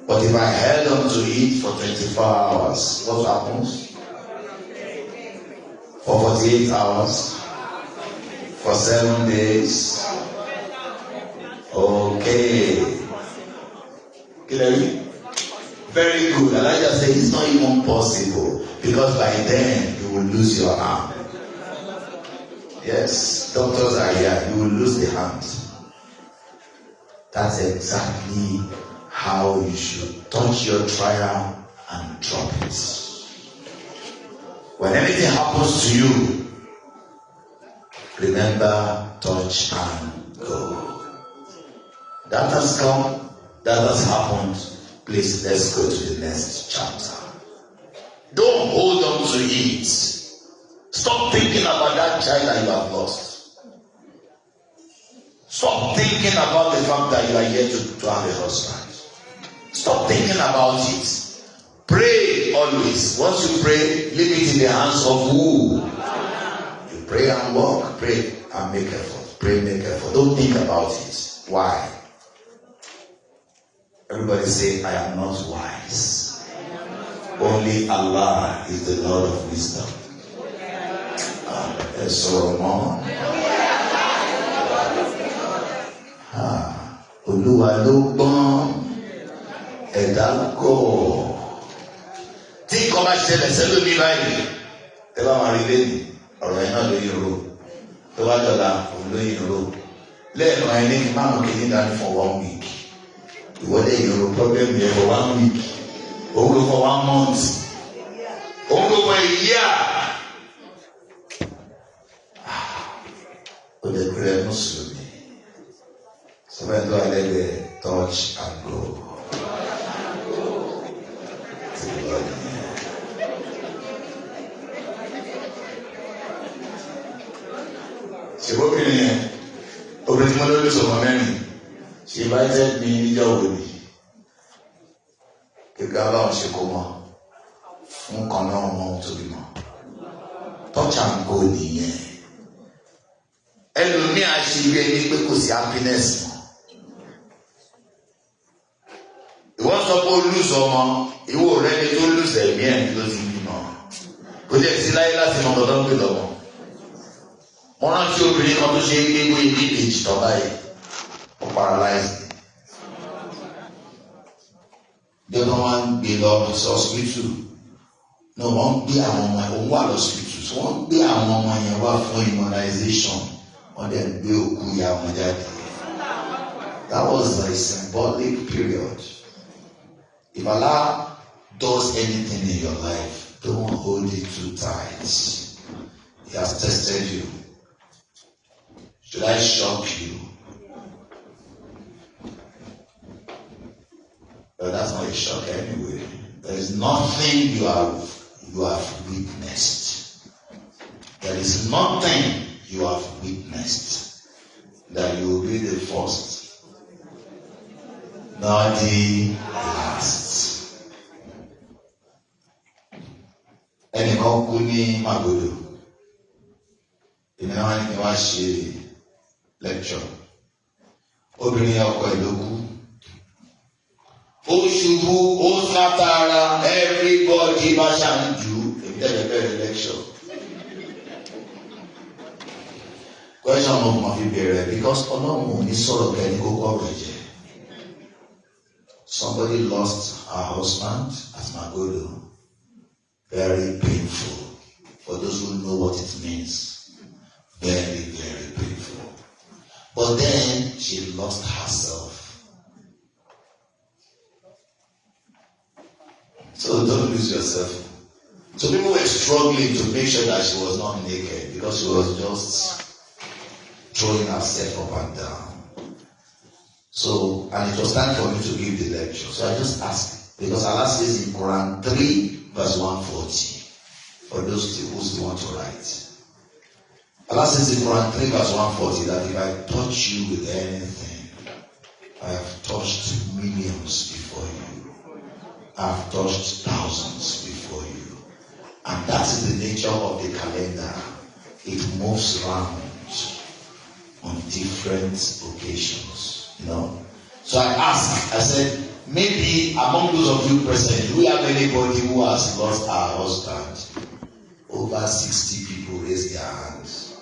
Speaker 1: But if I held on to it for 24 hours, what happens? For 48 hours? For 7 days? Okay. Clearly? Very good. Elijah said it's not even possible because by then you will lose your arm. Yes, doctors are here. You will lose the hand. That's exactly how you should touch your trial and drop it. When anything happens to you, remember, touch and go. That has come, that has happened. Please, let's go to the next chapter. Don't hold on to it. Stop thinking about that child that you have lost. Stop thinking about the fact that you are yet to have a husband. Stop thinking about it. Pray always. Once you pray, leave it in the hands of who? You pray and walk. Pray and make effort. Pray, make effort. Don't think about it. Why? Everybody say, I am not wise. Only Allah is the Lord of wisdom. Olúwa ló gbọ́n ẹ̀dá gọ̀. Tí nǹkan bá ṣẹlẹ̀ sẹ́lómi báyìí, ẹ bá máa rí lẹ́nu ọ̀rọ̀ ẹ̀ náà lóyún ro. Tó bá dọ̀la òun lóyún ro. Lẹ́ẹ̀kan ẹ̀ ní máàmù kìíní dání for 1 week. Ìwọ́lé ìyòrò problem yẹn for 1 week. Òun ló for 1 month. Òun ló for a year. Ó lè pèrè Mùsùlùmí. Sọ́fẹ́ tó alẹ́gbẹ̀ẹ́ touch and go. Ṣèbóbìnrin yẹn, obìnrin tí mo lórí sọ̀rọ̀ mẹ́rin, she invited me níjọ́ wo ni. Kíkà báwọn ṣe kó mọ́, fún kan náà mọ́ tó bímọ. Touch and go nìyẹn. Ẹlòmíì àṣírí ẹni pé kò sí happiness mọ́. Ìwọ́n sọ pé ó lùsọ ọmọ, ìwọ rẹ ni tó lùsọ ẹ̀mí ẹ̀ ló ti bímọ. Kò jẹ́ sí láyé láti mọ ọ̀dọ́ ń pè lọ́mọ. Mo rántí obìnrin kan tó ṣe é gbé ní èjì tọ́ báyìí, ó paralyze. Bí wọ́n wá ń gbé lọ sí hospital, náà wọ́n ń gbé àwọn ọmọ òun wà lọ hospital, so wọ́n ń gbé àwọn ọmọ yẹn wá fún immunization, wọ́n dẹ̀ gbé òkú ìyá wọn jáde. That was a symbolic period. If Allah does anything in your life, don't hold it too tight. He has tested you. Should I shock you? But that's not a shock anyway. There is nothing you have witnessed. There is nothing you have witnessed that you will be the first, not the last. ẹnìkan kú ní Magodo èmi náà ní kí wọ́n ṣe lecture obìnrin ọkọ ẹ̀ ló kú ó ṣubú ó sátara everybody bá ṣàǹjú èmi tẹ̀lé bẹ̀rẹ̀ lecture question of my bẹ̀rẹ̀ because ọlọ́run ò ní sọ̀rọ̀ kẹ́ni kó kọ́ ọ̀rọ̀ jẹ́. Somebody lost her husband at Magodo. Very painful. For those who know what it means. Very, very painful. But then she lost herself. So don't lose yourself. So people were struggling to make sure that she was not naked because she was just throwing herself up and down. So, and it was time for me to give the lecture. So I just asked, because Allah says in Quran 3 verse 140, for those who still want to write. Allah says in Quran 3 verse 140 that if I touch you with anything, I have touched millions before you. I have touched thousands before you. And that is the nature of the calendar. It moves around on different occasions. You know, so I asked, I said, maybe among those of you present, do we have anybody who has lost our husband? Over 60 people raised their hands.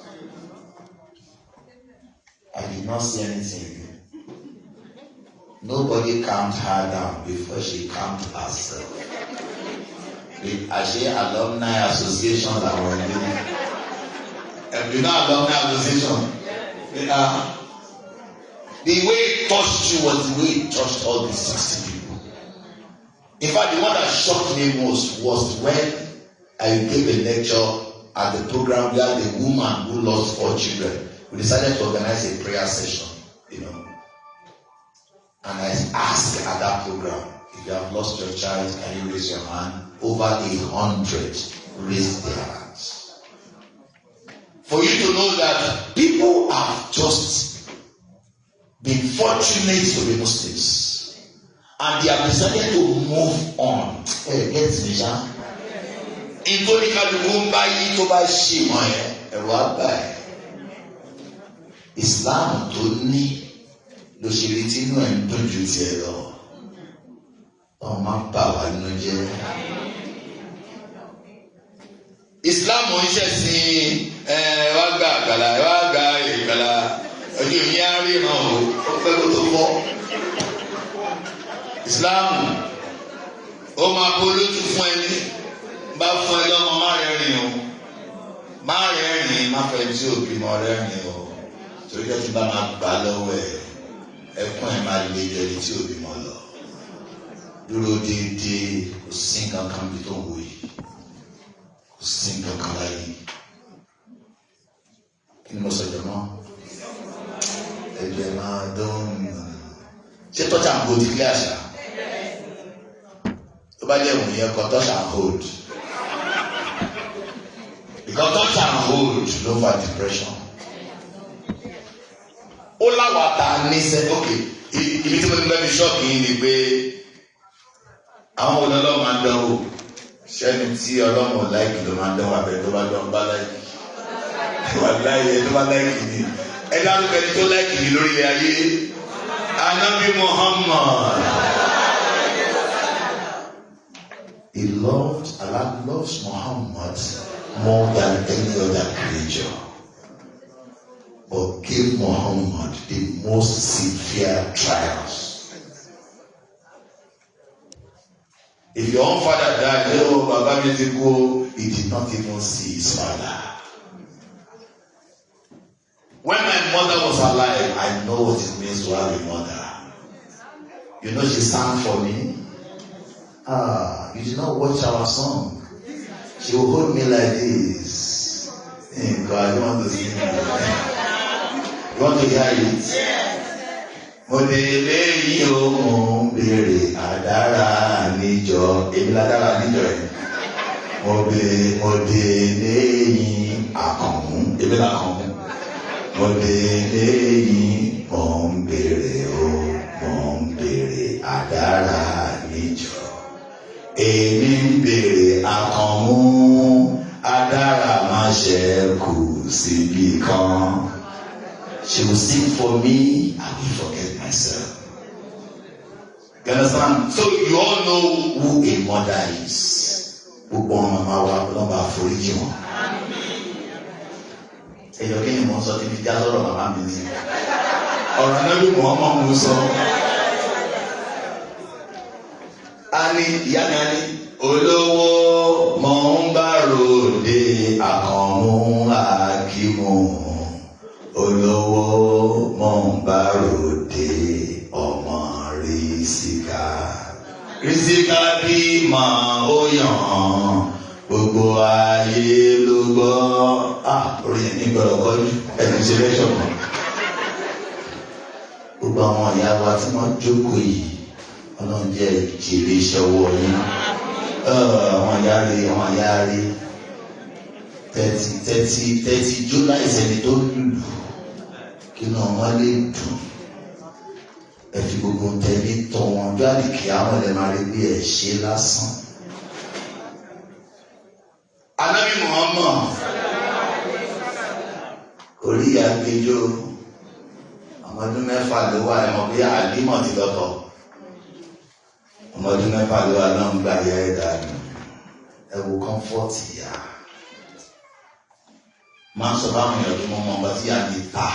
Speaker 1: I did not see anything. Nobody calmed her down before she calmed herself. The Ashe Alumni Association that were doing. And you know Alumni Association? The way it touched you was the way it touched all the 60 people. In fact, the one that shocked me most was when I gave a lecture at the program where the woman who lost 4 children, we decided to organize a prayer session, you know. And I asked at that program, if you have lost your child, can you raise your hand? Over 100 raised their hands. For you to know that people have just been fortunate to be Muslims, and they have decided to move on. Get me, Jean? Nítorí kálukú ń bá yí tó bá ṣe mọ́ ẹ, ẹ̀rọ àgbà ẹ̀. Islam tó ní ló ṣe rí tí inú ẹ̀ ń dùn ju tiẹ̀ lọ. Wọ́n máa ń bà wá nínú jẹ́. Islam ń ṣẹ̀sìn wá gba àgbàlá, wá gba ìgbàlá. Ojú mi á rí ràn ó pẹ́ kó tó fọ́. Islam ó máa polótú fún ẹni bá fún ẹ lọ́mọ má rẹ́rìn o, má rẹ́rìn, má fẹ́ tí ò bímọ rẹ́rìn o, torí kẹ́ tí bá máa gbà lọ́wọ́ ẹ̀ ẹkún ẹ̀ máa lé jẹ́ni tí ò bímọ lọ. Dúró déédéé, kò sí nǹkan kan bí tó ń wò yìí, kò sí nǹkan kan láyé. Kí ni mo sọ jọ náà? Ẹgbẹ́ máa dán. Ṣé touch and hold kílẹ̀ àṣà? Tó bá jẹ́ òun yẹn kọ touch and hold. Because touch and hold ló fa depression. Ó láwàá ta ní sẹ́, okay, ibi tí mo ti bẹ́ẹ̀ fi ṣọ́ọ̀kì yìí ni pé àwọn olólùwà máa ń dánwò. Ṣẹ́ni tí ọlọ́run láìkì ló máa ń dánwò abẹ́rẹ́ tó bá dán bá láìkì. Wà láyé tó bá láìkì ni. Ẹ dárúkọ ẹni tó láìkì ní lórí ilẹ̀ ayé. Ànábì Muhammad. Allah loves Muhammad more than any other creature, but gave Muhammad the most severe trials. If your own father died, oh, Baba Miziko, he did not even see his father. When my mother was alive, I know what it means to have a mother. You know she sang for me. You did not watch our song. She will hold me like this. Hey, God, I don't want to sing it. You want to hear it? Mo délé yìí ó mò ń béèrè àdára níjọ. Èmi ládára níjọ yẹn. Mo délé yìí àkànmú. Èmi làkànmú. Mo délé yìí mò ń béèrè ó mò ń béèrè àdára níjọ. Èmi ń béèrè àkànmú. síbi kan. She will sing for me, I will forget myself. You understand? So you all know who a mother is. Gbogbo ọmọ wa lọ́ba àforíjì wọn. Ẹ̀yọ́ kí ni mo sọ kí ni já sọ̀rọ̀ bàbá mi ní? Ọ̀rọ̀ náà bí mo ọmọ mo sọ. A ní ìyá mi á ní olówó mọ̀ ń bá ròde àkànmú àkímù. Olówó mọ̀ ń bá ròde ọmọ Rìsíkà bí màá ó yàn gbogbo ayé ló gbọ́. Orí ẹni gbọ́dọ̀ kọjú ẹni ṣe lẹ́ṣọ̀ mọ́. Gbogbo àwọn ìyá wa tí wọ́n jókòó yìí Ọlọ́run jẹ́ ìjèrè iṣẹ́ ọwọ́ yín. Àwọn ìyá rí 30 July ẹni tó lùlù kí náà wọ́n lè dùn. Ẹ fi gbogbo tẹ̀lé tọ̀ wọn ọjọ́ àdìkì àwọn ẹ̀ máa rí bí ẹ̀ ṣe lásán. Ànábì Muhammad orí àgbéjọ ọmọdún mẹ́fà ló wà ẹ̀mọ́ bí àlímọ̀ ti lọ́tọ̀. Ọmọdún mẹ́fà ló wà náà ń gbà yá ẹ̀dá ni. Ẹ wo kọ́ńfọ́ọ̀tì yá. Máa ń sọ báwọn èèyàn tó mọ́ ọmọ tí a lè ta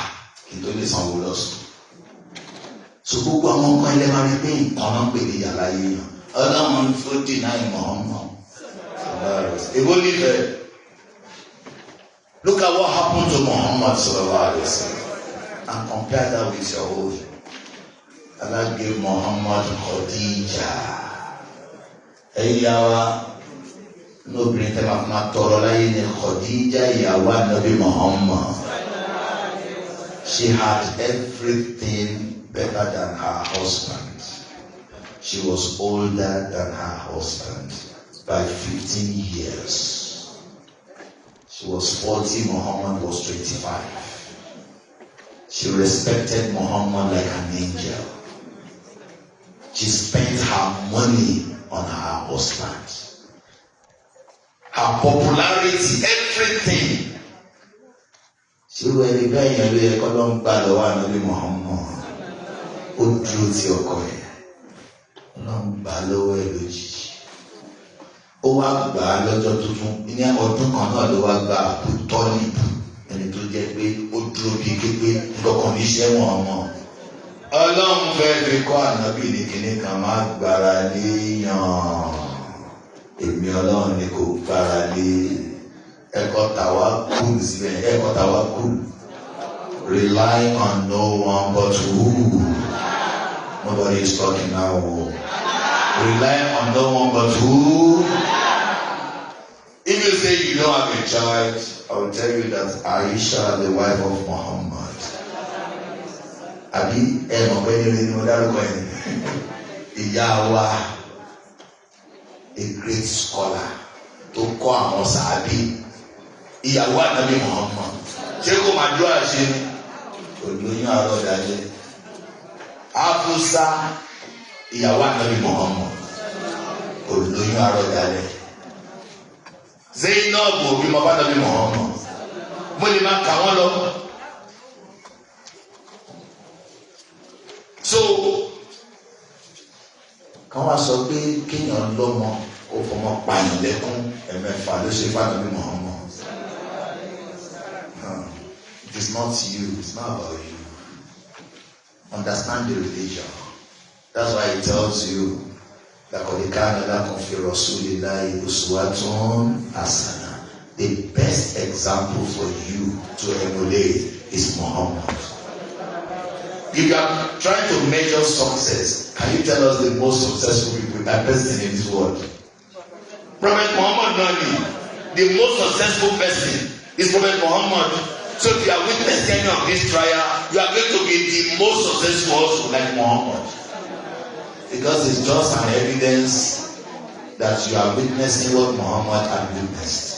Speaker 1: kí n tó lè sanwó lọ́sùn. So gbogbo àwọn nǹkan ilé máa rí pé nǹkan náà pè ní yàrá yìí yàn. Ọlọ́run tó dènà ìmọ̀ ọmọ. Èwo nífẹ̀ẹ́. Look at what happened to Muhammad sallallahu alaihi wasallam and compare that with your own. Allah gave Muhammad Khadija. Ẹ̀yàwá lóbìnrin tẹ́ máa tọrọ láyé ní Khadija ìyàwó Ànábì Muhammad. She had everything better than her husband. She was older than her husband by 15 years. She was 40, Muhammad was 25. She respected Muhammad like an angel. She spent her money on her husband. Her popularity, everything. She was a very Ànábì Muhammad. Ó dúró ti ọkọ ẹ̀. Ọlọ́run gbà á lọ́wọ́ ẹ̀ lójijì. Ó wá gbà á lọ́jọ́ tuntun ní ọdún kan náà ló wá gba àbútọ́lìbù ẹni tó jẹ́ pé ó dúró bíi kékeré nǹkan ní iṣẹ́ wọn ọmọ. Ọlọ́run fẹ́ fi kọ́ Ànábì ní kinní kan máa gbára léèyàn. Èmi Ọlọ́run ni kò gbára lé. Ẹ̀kọ́ tàwa kúlù síbẹ̀ ẹ̀kọ́ tàwa kúlù. Rely on no one but who? Nobody is talking now. Rely on no one but who? If you say you don't have a child, I will tell you that Aisha, the wife of Muhammad. Àbí ẹ̀mọ̀ pẹ́ẹ́ni ni mo dárúkọ ẹ̀. Ìyá wa, a great scholar, tó kọ́ àwọn sàábì. Ìyàwó Ànábì Muhammad. Ṣé kò máa dúró àṣẹ ni? Olóyún àárọ̀ dájẹ́. Afusa ìyàwó Ànábì Muhammad. Olóyún àárọ̀ dájẹ́. Zainab òbí mọ́ bá Ànábì Muhammad. Mo lè máa kà wọ́n lọ. So kàn wá sọ pé kéèyàn lọ́mọ kó fọmọ pààyàn lẹ́kún ẹ̀mẹ́fà ló ṣe fún Ànábì Muhammad. It is not you, it's not about you. Understand the religion. That's why it tells you that the best example for you to emulate is Muhammad. If you are trying to measure success, can you tell us the most successful people, that person in this world? Prophet Muhammad Nani, the most successful person is Prophet Muhammad. So if you are witnessing any of this trial, you are going to be the most successful also like Muhammad. Because it's just an evidence that you are witnessing what Muhammad had witnessed.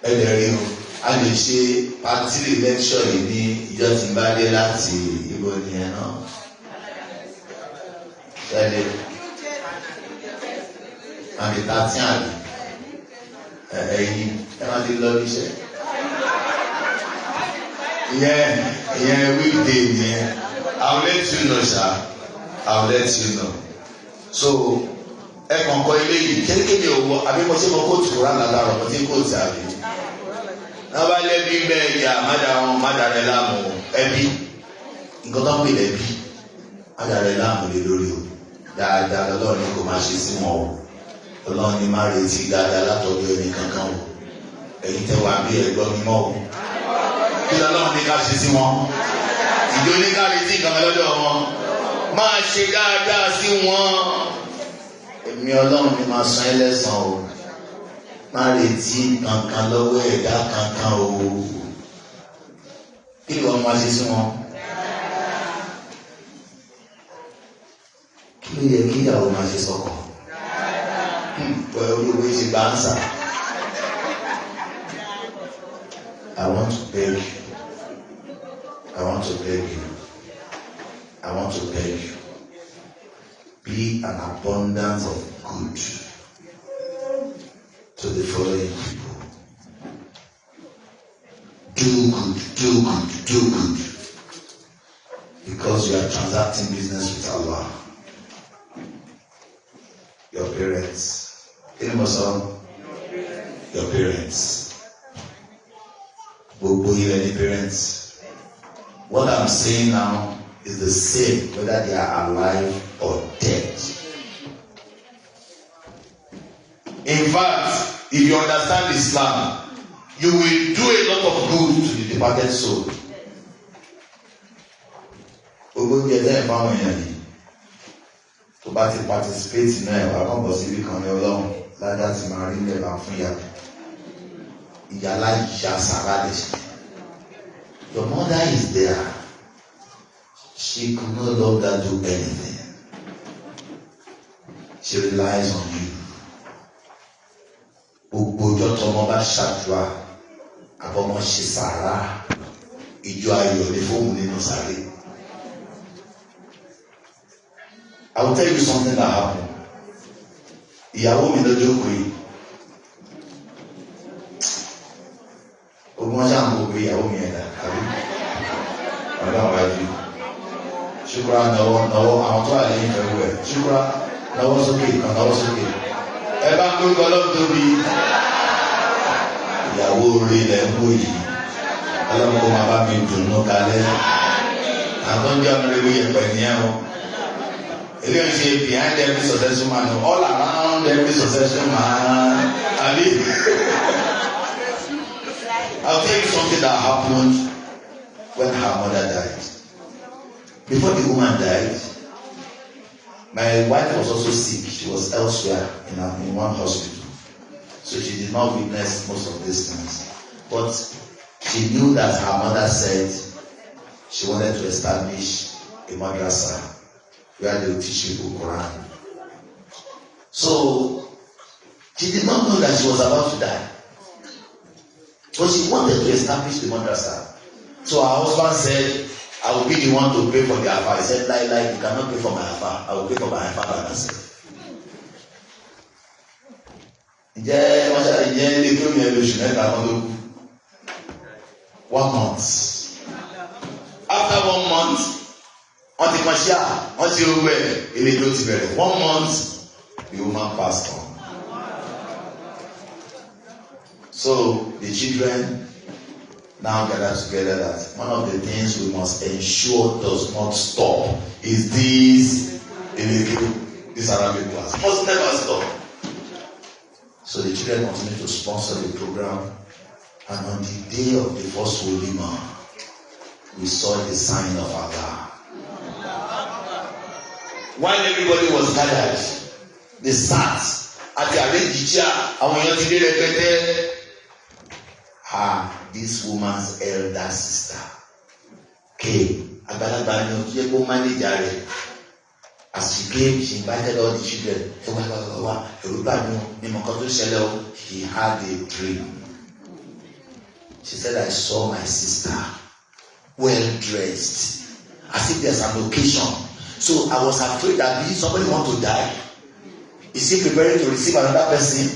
Speaker 1: Ẹ̀dẹ̀rẹ̀ o, a lè ṣe pàtírì lẹ́kṣọ̀ yìí ní ìjọ tí ń bá dé láti ibo nìyẹn náà. Ṣẹlẹ̀ àmì 13 àbí. máa ti lọ níṣẹ́. ìyẹn weekday yẹn. I will let you know, sir. I will let you know. So ẹ kàn kọ ilé yìí kékeré owó àbí mo ṣe mo kóòtù kúrò àlàlà rẹ mo ti kóòtù àbí. náà bá lẹ́bí bẹ́ẹ̀ yà mádà rẹ láàmú ẹbí nǹkan tó ń pè lẹ́bí mádà rẹ láàmú lé lórí o dáadáa lọ́dọ̀ ni kò máa ṣe sí wọn o Ọlọ́run ni má retí dáadáa látọ̀dọ̀ ẹni kankan o ẹ̀yin tẹ́ wà bí ẹ̀gbọ́n mi mọ́ o kí lọ́lọ́run ní ká ṣe sí wọn ìjọ ní ká retí nǹkan lọ́dọ̀ wọn máa ṣe dáadáa sí wọn èmi Ọlọ́run ni máa san ẹlẹ́san o má retí kankan lọ́wọ́ ẹ̀dá kankan o kí ló máa ṣe sí wọn kí ló yẹ kí ìyàwó máa ṣe sọ́kọ pẹ̀lú olówó ṣe bá ń sà. I want to beg you. I want to beg you. I want to beg you. Be an abundance of good to the following people. Do good, do good, do good. Because you are transacting business with Allah. Your parents. Your parents. Any parents. What I'm saying now is the same whether they are alive or dead. In fact, if you understand Islam, you will do a lot of good to the departed soul. To participate in it, I can't possibly come along like that in my real life. Your mother is there. She could no longer do anything. She relies on you. Gbogbo tọmọ bá ṣàdúrà àbọmọ ṣe sàrà ìjọ ayọ̀ ní fóònù nínú sàrè. I will tell you something that happened. Ìyàwó mi lọ́jọ́ pé ogun ọjà ń gbogbo ìyàwó mi ẹ̀dá àbí ọ̀dọ́ àwájú. Ṣùkúrà náwó àwọn tó wà lẹ́yìn pẹ̀lú ẹ̀. Ṣùkúrà náwó sókè kan náwó sókè. Ẹ bá ń gbé ọlọ́run tóbi. Ìyàwó orí ilẹ̀ ń wò yìí. Ọlọ́run kó máa bá mi dùnú kalẹ̀. Àtọ́jú àmúrewé yẹ̀pẹ̀ nìyẹn o. Behind every successful man, all around every successful man. I'll tell you something that happened when her mother died. Before the woman died, my wife was also sick. She was elsewhere in one hospital. So she did not witness most of these things. But she knew that her mother said she wanted to establish a madrasa where they will teach people Quran. So she did not know that she was about to die. But she wanted to establish the madrasa. So her husband said, I will be the one to pay for the afa. He said, like, you cannot pay for my afa. I will pay for my afa by myself. One month. After 1 month, on the Mashiach, until 1 month, the woman passed on. So the children now gather together that one of the things we must ensure does not stop is this Arabic class. Must never stop. So the children continue to sponsor the program, and on the day of the first Wolima, we saw the sign of Allah. While everybody was gathered, they sat at the arranged chair, and when you repeated, this woman's elder sister came. As she came, she invited all the children. He had a dream. She said, I saw my sister well dressed, as if there's an occasion. So I was afraid that somebody want to die. Is he preparing to receive another person?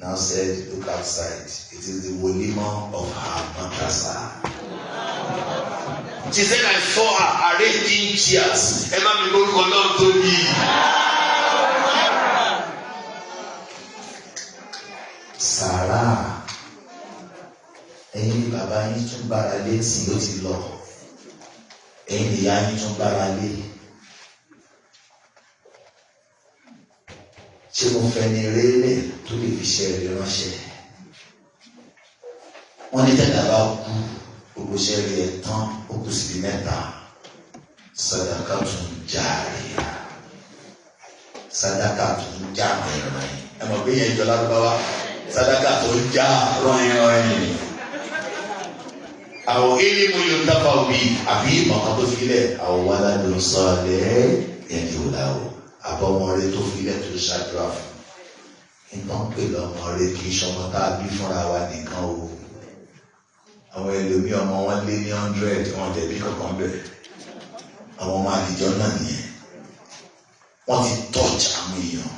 Speaker 1: now said, look outside. It is the Wolima of her madrasa. She said, I saw her arranging chairs. Emma mi lórúkọ Ọlọ́run tóbi. Sàrà, ẹ̀yin bàbá yín tún gbára lé sí ló ti lọ. Ẹ̀yin ìyá yín tún gbára lé. Ṣé mo fẹ́ ni rélé tó lè fi ṣe ẹ̀rí ránṣẹ́? Wọ́n ní tẹ́lẹ̀ bá kú gbogbo iṣẹ́ rí ẹ̀ tán ó kù síbi mẹ́ta. Sàdákà tún járíà. Sàdákà tún já rìnrìn. Ẹ mọ̀ pé yẹn jọ lárúbáwá. Sàdákà tó já rìnrìn. Àwọn ilé-ìwé yóò dábàá òbí àbí ìmọ̀kan tó filẹ̀. Àwọn wàlá ló ń sọ ọ́ ẹni ò láwọ̀. Àbọ̀mọ̀re tó filẹ̀ tó ṣàdúrà fún. Nǹkan pè lọ́mọ̀re kì í ṣọmọ tá a bí fúnra wa nìkan o. Àwọn ẹlòmíì ọmọ wọn lé ní 100 wọn jẹ̀bi kankan bẹ̀rẹ̀. Àwọn ọmọ àdìjọ náà nìyẹn. Wọ́n ti touch àwọn èèyàn.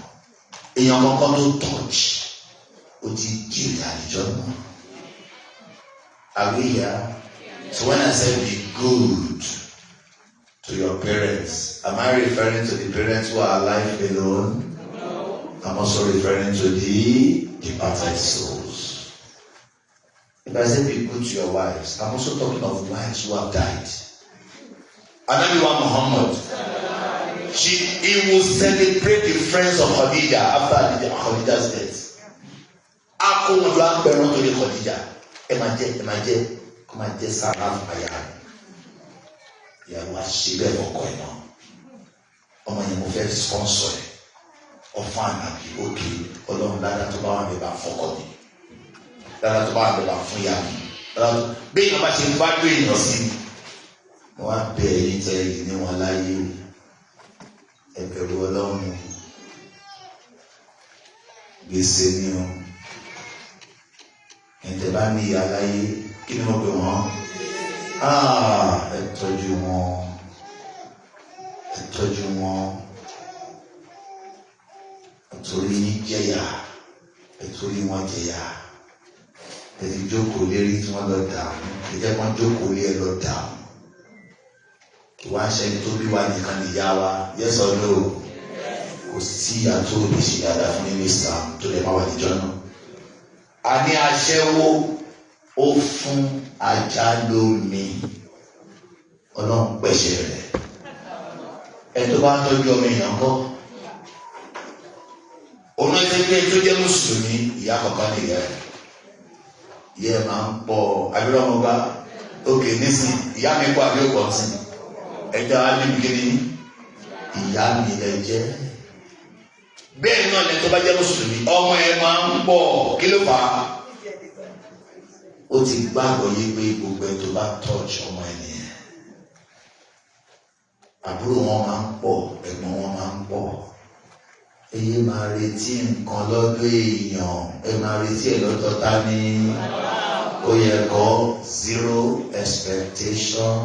Speaker 1: Èèyàn kankan tó touch ó ti jèrè àdìjọ náà. Are we here? So when I say be good to your parents, am I referring to the parents who are alive alone? No. I'm also referring to the departed souls. If I say be good to your wives, I'm also talking of wives who have died. Anabiwa Muhammad, he will celebrate the friends of Khadija after Khadija's death. Ako wọn lọ agbẹrun tó lè Khadija. Ẹ máa jẹ sára àyà. Ìyàwó àṣìbẹ̀ ọkọ ẹ̀ náà. Ọmọ yẹn mo fẹ́ sponsor ẹ̀. Ọ̀fọ̀ ànàbí òkè Ọlọ́run dáadáa tó bá wà ní ìbá fọkọ mi. Dáadáa tó bá wà ní ìbá fún ìyá mi. Bí èèyàn bá ṣe ń bá gbé èèyàn sí i. Mo wá bẹ ẹ̀yin tẹ ẹ̀yin ní wọn láyé. Ẹ bẹ̀rù Ọlọ́run. Gbèsè ni o. Ẹ̀ǹtẹ̀ bá ní ìyá láyé kí ni mo pè wọ́n? Ẹ tọ́jú wọn. Ẹ tọ́jú wọn. Nítorí yín jẹ̀yà. Nítorí wọn jẹ̀yà. Ẹ ti jókòó lérí tí wọ́n lọ dààmú. Ẹ jẹ́ kí wọ́n jókòó lé ẹ lọ dààmú. Kì wá ṣe ẹni tó bí wa nìkan nìyá wa. Yes or no? Kò sí ìyá tó lè ṣe dáadáa fún nínú Islam tó lè má wà níjọ́ náà. A ní aṣẹ́wó ó fún ajá lómi. Ọlọ́run pẹ̀ṣẹ̀ rẹ̀. Ẹ tó bá tọ́jú ọmọ èèyàn kọ́. Òun ẹgbẹ́ pé tó jẹ́ mùsùlùmí ìyá kọ̀ọ̀kan nìyá ẹ̀. Ìyá ẹ̀ máa ń pọ̀ abẹ́rẹ́ ọmọ bá òkè nísìn ìyá mi kọ́ àbí òkọ̀ sí. Ẹjọ́ alébìkiri ìyá mi lẹ jẹ́. Bẹ́ẹ̀ náà ni tó bá jẹ́ mùsùlùmí ọmọ ẹ̀ máa ń pọ̀ kí ló fà á? Ó ti gbàgbọ́ yé pé gbogbo ẹ̀ tó bá touch ọmọ ẹ̀ nìyẹn. Àbúrò wọn máa ń pọ̀, ẹ̀gbọ́n wọn máa ń pọ̀. Eye máa retí nǹkan lọ́dọ̀ èèyàn, ẹ máa retí ẹ̀ lọ́dọ̀ ta ni. Ó yẹ kó zero expectation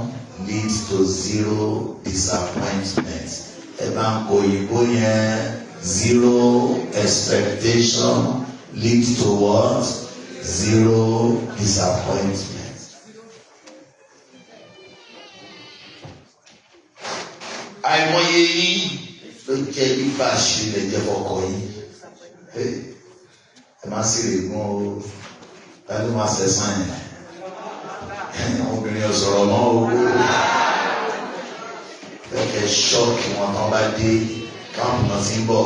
Speaker 1: leads to zero disappointment. Ẹ bá ń kó òyìnbó yẹn, zero expectation leads to what? Zero disappointment. Àìmọye yín ló jẹ́ bíbá ṣílẹ̀ jẹ́ fọkọ yín. Ẹ má sì rè gún o, tàbí má sẹ́sán yẹn. Obìnrin ọ̀sọ̀rọ̀ mọ́ owó. Fẹ́kẹ̀ ṣọ́ọ̀kì wọn tán bá dé káàmù náà ti ń bọ̀.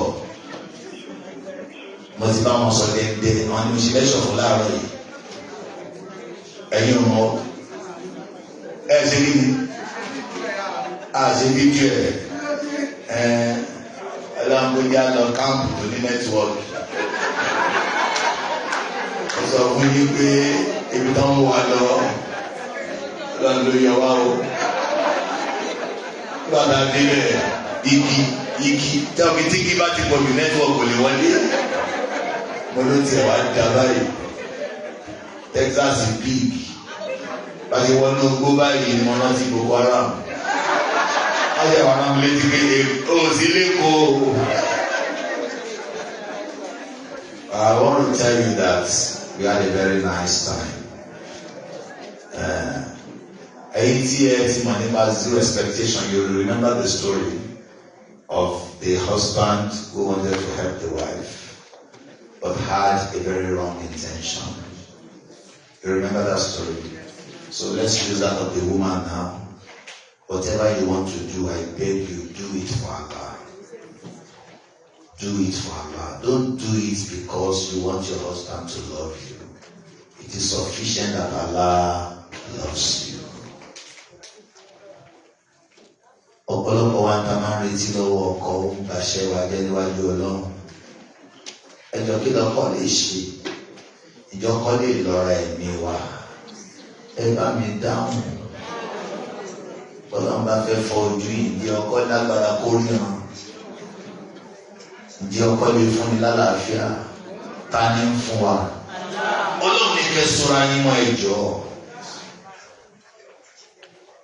Speaker 1: Mo ti bá wọn sọ dẹ́ndẹ́ wọn ni mo ṣe lẹ́ṣọ̀ fún láàárọ̀ yìí. Ẹ̀yin ọmọ ẹ ṣe kí ni? A ṣe fídíò ẹ̀ ẹlọ́ngbójá lọ káàmù tó ní nẹ́tíwọ́ọ̀kì. Ó sọ fún yín pé ibi tán mú wa lọ lọ́nà ló yẹ wá o. Lọ́nà délẹ̀ igi tẹ́wọ́n tí kí bá ti pọ̀ jù nẹ́tíwọ́ọ̀kì kò lè wọlé. Mo ló tiẹ̀ wá dá báyìí. Texas big. Báyìí wọ́n ló gbó báyìí ni mo rántí Boko Haram. Ayé wa náà létí pé o sí lẹ́kọ̀ọ́. Àwọn want to tell you that we had a very nice time. Zero expectation. You will remember the story of the husband who wanted to help the wife, but had a very wrong intention. You remember that story? So let's use that of the woman now. Whatever you want to do, I beg you, do it for Allah. Do it for Allah. Don't do it because you want your husband to love you. It is sufficient that Allah loves you. Ọ̀pọ̀lọpọ̀ wa ta máa ń retí lọ́wọ́ ọkọ òǹbàṣẹ wa jẹ́ níwájú Ọlọ́run. Ẹjọ́ kí lọ́kọ lè ṣe? Ìjọkọ lè lọ́ra ẹ̀mí wa. Ẹ bá mi dáhùn. Ọlọ́run bá fẹ́ fọ ojú yìí, ǹjẹ́ ọkọ lágbára kó ríran? Ǹjẹ́ ọkọ lè fúnni lálàáfíà? Ta ni ń fún wa? Ọlọ́run ní kẹ́ ṣọ́ra yín mọ́ ẹjọ́.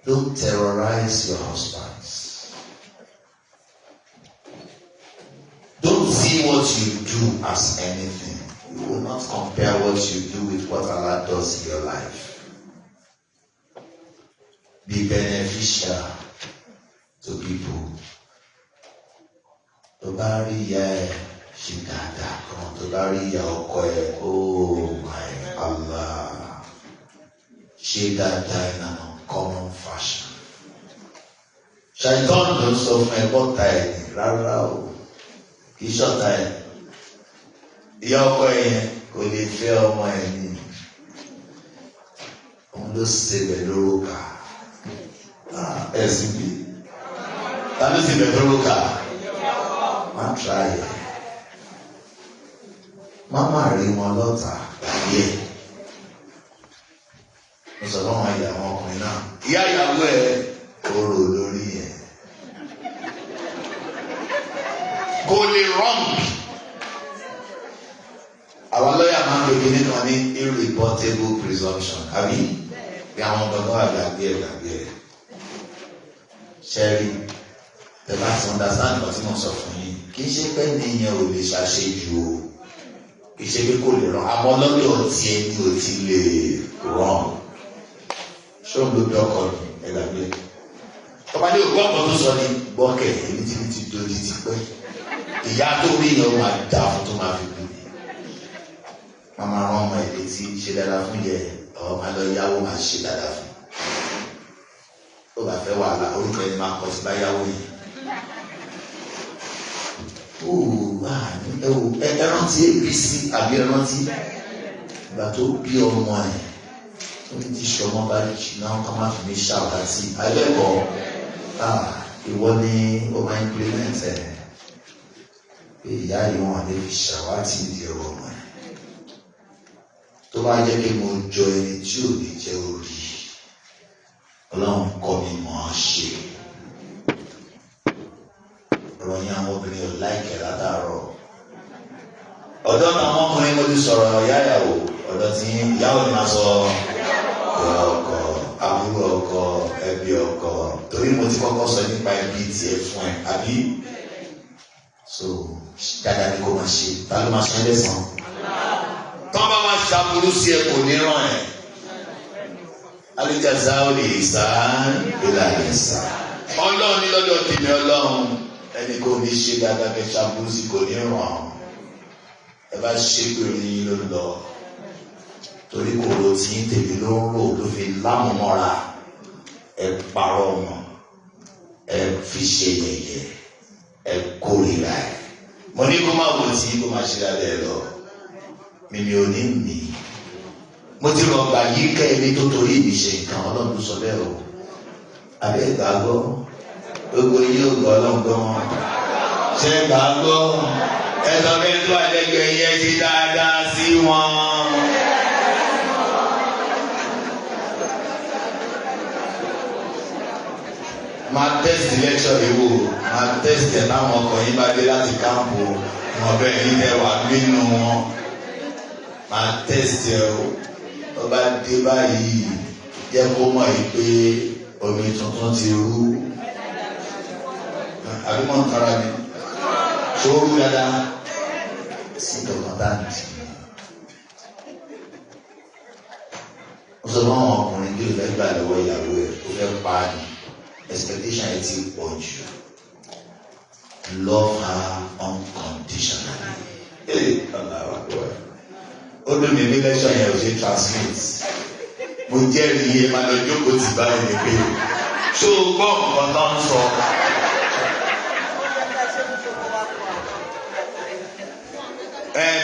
Speaker 1: Don't terrorize your husbands. Don't see what you do as anything. You will not compare what you do with what Allah does in your life. Be beneficial to people. Tó bá rí ìyá ẹ ṣe dáadáa kan, tó bá rí ìyá ọkọ ẹ, oh my Allah, ṣe dáadáa in an uncommon fashion. Ṣàìtọ́nù ló sọ fún ẹ bọ́ta ẹ ní rárá o, kì í ṣọ̀tá ẹ. Ìyá ọkọ ẹ yẹn kò lè fẹ́ ọmọ ẹ ní. Òun ló ṣe bẹ̀ lórúkà. Ẹ̀sìn bí. Ta ló ṣe bẹ̀ lórúkà? Má try ẹ̀. Má má rí wọn lọ́tà láyé. Mo sọ fún àwọn ìyàwó ọkùnrin náà. Ìyá ìyàwó ẹ̀ orò lórí ẹ̀. Kò lè wrong. Àwọn lọ́yà máa ń lo kíní kan ní irrebuttable presumption. Àbí bí àwọn gbọ̀ngàn àgbàgbé ẹ̀. Ṣẹ́rí, ẹ bá ti understand nǹkan tí mo sọ fún yín. Kì í ṣe pé nìyẹn ò lè ṣàṣejù o. Kì í ṣe pé kò lè rán. Àmọ́ lọ́dọ̀ tí ẹni ò ti lè rán. Ṣé òun ló bí ọkọ mi? Ẹ gbàgbé. Ọba ní ògbó ọkọ tó sọ ní gbọ́kẹ̀ èmi ti dojú ti pẹ́. Ìyá tó rí yẹn ó máa dà fún tó máa fi kú ni. Wọ́n máa rán ọmọ ẹ̀ létí ṣe dáadáa fún yẹ ọ̀ máa lọ yáwó máa ṣe dáadáa fún. Tó bá fẹ́ wàhálà orúkọ ẹni máa kọ sí báyàwó yìí. Ẹ rántí APC àbí ẹ rántí ìgbà tó bí ọmọ ẹ̀ tó ní ti ṣọmọ bá jìnnà ká má fi mí ṣàwátì. Àìlẹ́kọ̀ọ́ ìwọ ni ó máa implement ẹ̀ pé ìyá yìí wọn lè fi ṣàwátì ìdí ọ̀rọ̀ ọmọ ẹ̀. Tó bá jẹ́ pé mo jọ ẹni tí ò ní jẹ́ orí. Ọlọ́run kọ́ mi mọ̀ ọ́ ṣe. Ọ̀rọ̀ yẹn àwọn obìnrin ò láìkẹ́ látàárọ̀. Ọ̀dọ́ náà àwọn ọkùnrin mo ti sọ̀rọ̀ ìyá ìyàwó. Ọ̀dọ́ tí ìyàwó ni máa sọ ìyá ọkọ, àbúrò ọkọ, ẹbí ọkọ. Torí mo ti kọ́kọ́ sọ nípa ẹbí tiẹ̀ fún ẹ, àbí? So dáadáa ni kò máa ṣe. Ta ló máa ṣe lẹ́sàn-án? Tọ́ bá máa ṣàbùrú sí ẹ kò ní ràn ẹ́. Alijazao lè sàn ìlànà ìsàn. Ọlọ́run ní lọ́dọ̀ tèmi Ọlọ́run ẹni kò ní ṣe dáadáa bẹ́ẹ̀ ṣàbùrú sí kò ní ràn. Ẹ bá ṣe pé orin ló lọ. Torí kòrò tí ń tèmi ló ń rò ló fi lámùmọ́ra. Ẹ parọ́ wọn. Ẹ fi ṣe yẹ̀yẹ́. Ẹ kórìíra ẹ̀. Mo ní kó má wò tí kó má ṣe dáadáa ẹ lọ. Mímí ò ní mí. Mo ti rọ̀ gbà yí kẹ́ ilé tó torí ìbí ṣe nǹkan Ọlọ́run sọ bẹ́ẹ̀ o. Àbí ẹ gbàgbọ́? Gbogbo yín ò gbọ́ Ọlọ́run gbọ́ wọn. Ṣé gbàgbọ́? Ẹ sọ pé tó àlẹ́gbẹ̀ẹ́ yẹn ti dáadáa sí wọn. Máa tẹ́sì lẹ́kṣọ̀ ìwò, máa tẹ́sì ẹ̀ táwọn ọkọ̀ yín bá dé láti káàpù wọn bẹ́ẹ̀ yín ẹ wà nínú wọn. Máa tẹ́sì ẹ o. Tó bá dé báyìí jẹ́ kó mọ̀ yìí pé omi tuntun ti rú. Àbí mọ̀ ń tara mi. Ṣé ó rú dáadáa? Sí kankan dáǹtì. sọ fún àwọn ọkùnrin kí ló fẹ́ gbà lọ́wọ́ ìyàwó ẹ̀ kó fẹ́ pa á ní expectation ẹ̀ ti pọ̀ jù. Love her unconditionally. Ó dún mi ní lẹ́sọ̀ yẹn ò ṣe translate. Mo jẹ́rìí iye máa lọ jókòó tì báyìí ní pé ṣó o gbọ́ nǹkan tó ń sọ.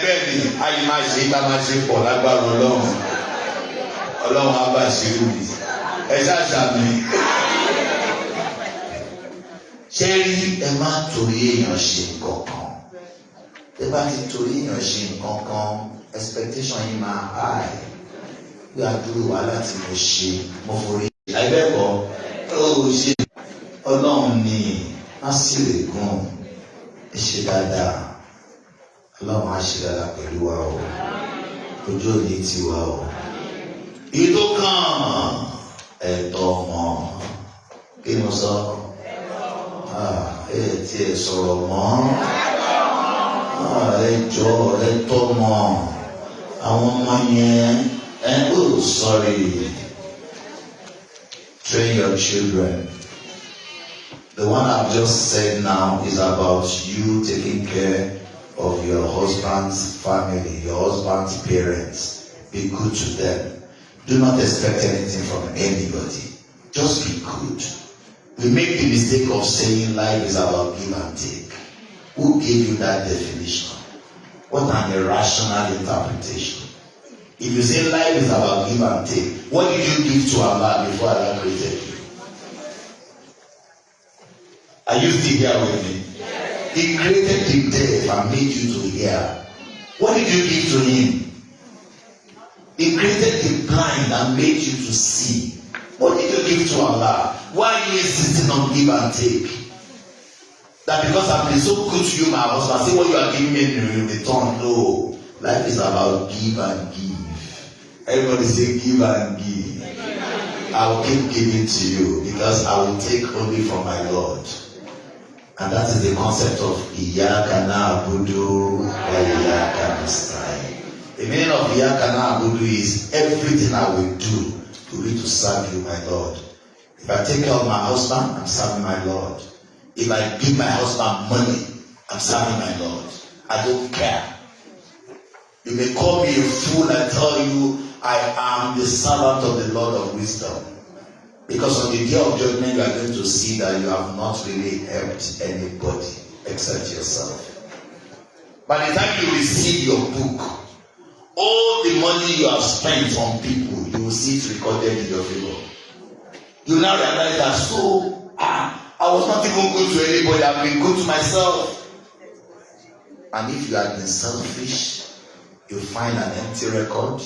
Speaker 1: Bẹ́ẹ̀ ni ayé máa ṣe ká máa ṣe pọ̀ lágbára Ọlọ́run. Ọlọ́run á bá ṣe rú mi. Ẹ ṣàṣàmì. Ṣé rí ẹ má torí èèyàn ṣe nǹkan kan? Ẹ bá ti torí èèyàn ṣe nǹkan kan, expectation yìí máa high. Bí àdúrà wàhálà tí mo ṣe, mo forí. Àìbẹ́ẹ̀kọ́, ó ṣe Ọlọ́run ni á sì lè gùn. Ẹ ṣe dáadáa. Ọlọ́run á ṣe dáadáa pẹ̀lú wa o. Ojú òní ti wa o. Ìtò kan ẹ̀tọ́ ọmọ. Kí ni mo sọ? Ẹ ti ẹ sọ̀rọ̀ mọ́. Ẹ jọ ẹ tọ́ mọ́. Àwọn ọmọ yẹn oh sorry. Train your children. The one I've just said now is about you taking care of your husband's family, your husband's parents. Be good to them. Do not expect anything from anybody. Just be good. We make the mistake of saying life is about give and take. Who gave you that definition? What an irrational interpretation. If you say life is about give and take, what did you give to Allah before Allah created you? Are you still here with me? He created the deaf and made you to hear. What did you give to him? He created the blind and made you to see. What did you give to Allah? Why are you insisting on give and take? That because I've been so good to you, my husband, say what you are giving me in return. No. Life is about give and give. Everybody say give and give. I will keep giving to you because I will take only from my Lord. And that is the concept of Iyaka na'budu wa Iyaka nasta'in. The meaning of Iyaka na'budu is everything I will do to serve you, my Lord. If I take care of my husband, I'm serving my Lord. If I give my husband money, I'm serving my Lord. I don't care. You may call me a fool and tell you I am the servant of the Lord of wisdom. Because on the day of judgment, you are going to see that you have not really helped anybody except yourself. By the time you receive your book, all the money you have spent on people, you will see it recorded in your favor. You now realize that I was not even good to anybody, I've been good to myself. And if you have been selfish, you find an empty record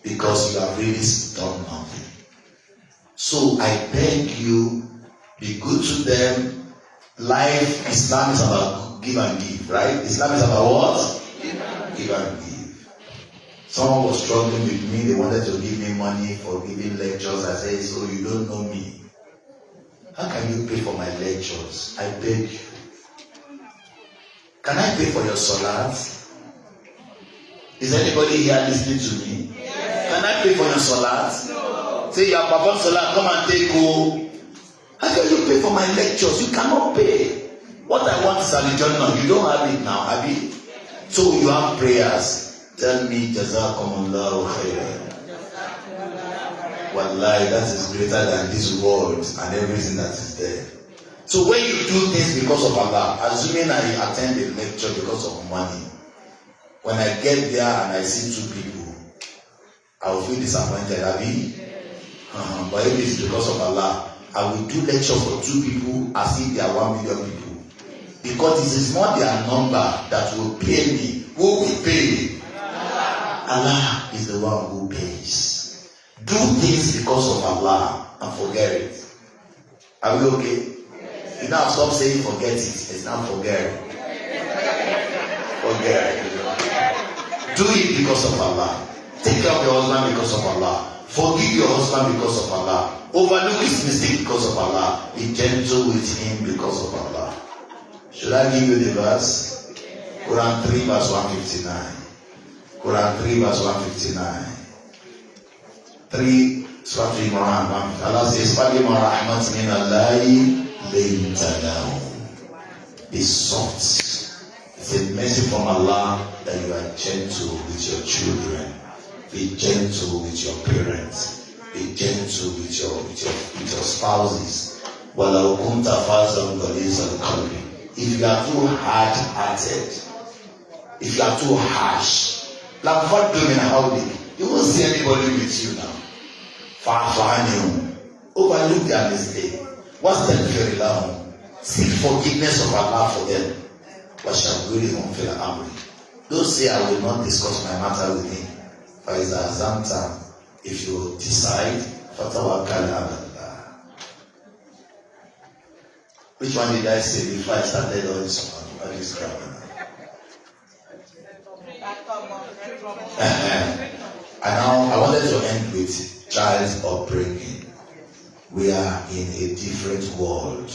Speaker 1: because you have really done nothing. So I beg you, be good to them. Life, Islam is about give and give, right? Islam is about what? Give and give. Someone was struggling with me, they wanted to give me money for giving lectures. I said, so you don't know me. How can you pay for my lectures? I beg you. Can I pay for your salat? Is anybody here listening to me? Yes. Can I pay for your salat? No. Say you have performed salat, come and take go. How can you pay for my lectures? You cannot pay. What I want is Al-Jannah. You don't have it now, have you? So you have prayers. Tell me, Jazakumullahu khairan. Wallahi, that is greater than this world and everything that is there. So when you do things because of Allah, assuming I attend a lecture because of money, when I get there and I see two people, I will feel disappointed, Abi. But if it's because of Allah, I will do lecture for two people as if there are 1 million people. Because it is not their number that will pay me. Who will pay? Allah is the one who pays. Do things because of Allah and forget it. Are we okay? You now stop saying forget it. It's not forget it. Forget it. Do it because of Allah. Take care of your husband because of Allah. Forgive your husband because of Allah. Overlook his mistake because of Allah. Be gentle with him because of Allah. Should I give you the verse? Quran 3 verse 159. Quran 3 verse 159. 3 Surah Imran. Allah says, "Fabima rahmat min Allahi laytalahu." Be soft. It's a mercy from Allah that you are gentle with your children. Be gentle with your parents. Be gentle with your spouses. وَلَوْ كُنْتَ فَاظًّا غَلِيظَ الْقَلْبِ. If you are too hard-hearted, if you are too harsh, لَفَضُّ مِنْ حَوْلِكَ. You won't see anybody with you now. فَاعْفُ Overlook their mistake. وَاسْتَغْفِرْ لَهُمْ. Seek forgiveness of Allah for them. وَشَاوِرْهُمْ فِي الْأَمْرِ. Don't say, "I will not discuss my matter with him." فَإِذَا عَزَمْتَ. If you decide, فَتَوَكَّلْ عَلَى اللَّهِ. Which one did I say before I started all this grammar? And now I wanted to end with child upbringing. We are in a different world.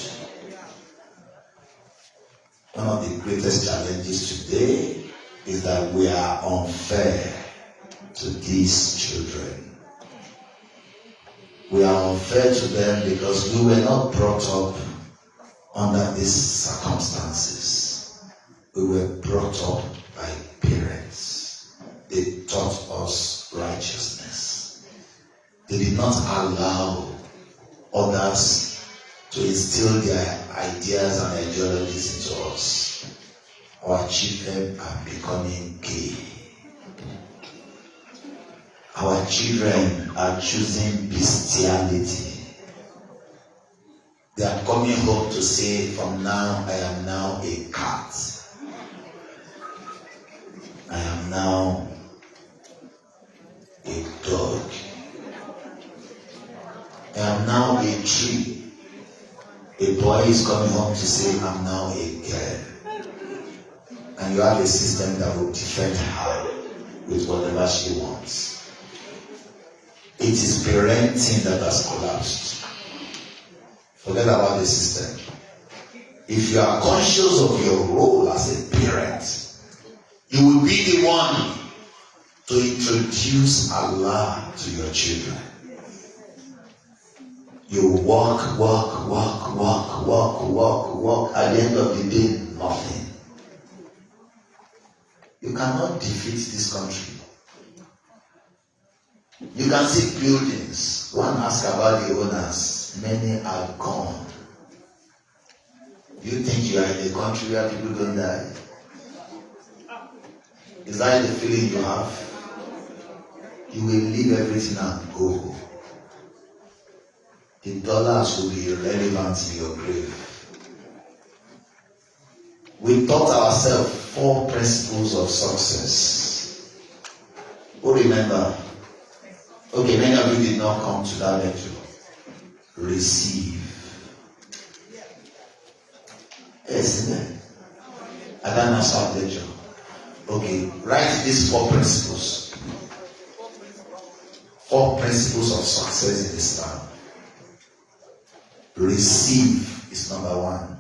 Speaker 1: One of the greatest challenges today is that we are unfair to these children. We are unfair to them because we were not brought up under these circumstances. We were brought up by parents. They taught us righteousness. They did not allow others to instill their ideas and ideologies into us. Our children are becoming gay. Our children are choosing bestiality. They are coming home to say, "From now, I am now a cat. I am now a dog. I am now a tree." A boy is coming home to say, "I'm now a girl." And you have a system that will defend her with whatever she wants. It is parenting that has collapsed. Forget about the system. If you are conscious of your role as a parent, you will be the one to introduce Allah to your children. You walk. At the end of the day, nothing. You cannot defeat this country. You can see buildings. One asks about the owners. Many are gone. You think you are in a country where people don't die? Is that the feeling you have? You will leave everything and go. The dollars will be irrelevant in your grave. We taught ourselves 4 principles of success. Who remember? Okay, many of you did not come to that lecture. Receive. Yes, amen. I don't know some lecture. Okay, write these 4 principles. 4 principles of success in Islam. Receive is number 1.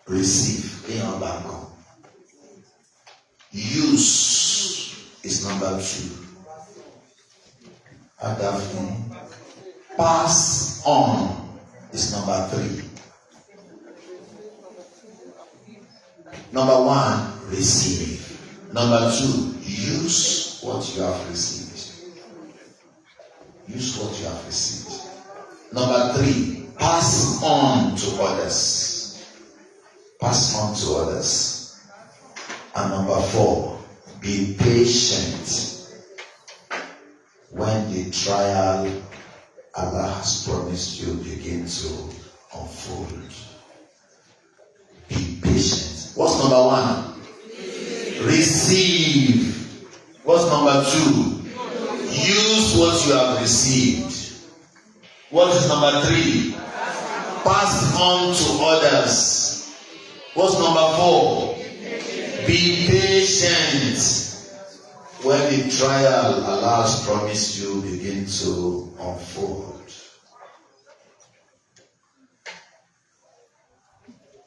Speaker 1: Receive. Use is number 2. Pass on is number 3. Number 1, receive. Number 2, use what you have received. Use what you have received. Number 3, pass on to others. Pass on to others. And number 4, be patient when the trial Allah has promised you begin to unfold. Be patient. What's number 1? Receive. What's number 2? Use what you have received. What is number 3? Pass on to others. What's number 4? Be patient when the trial Allah has promised you begin to unfold.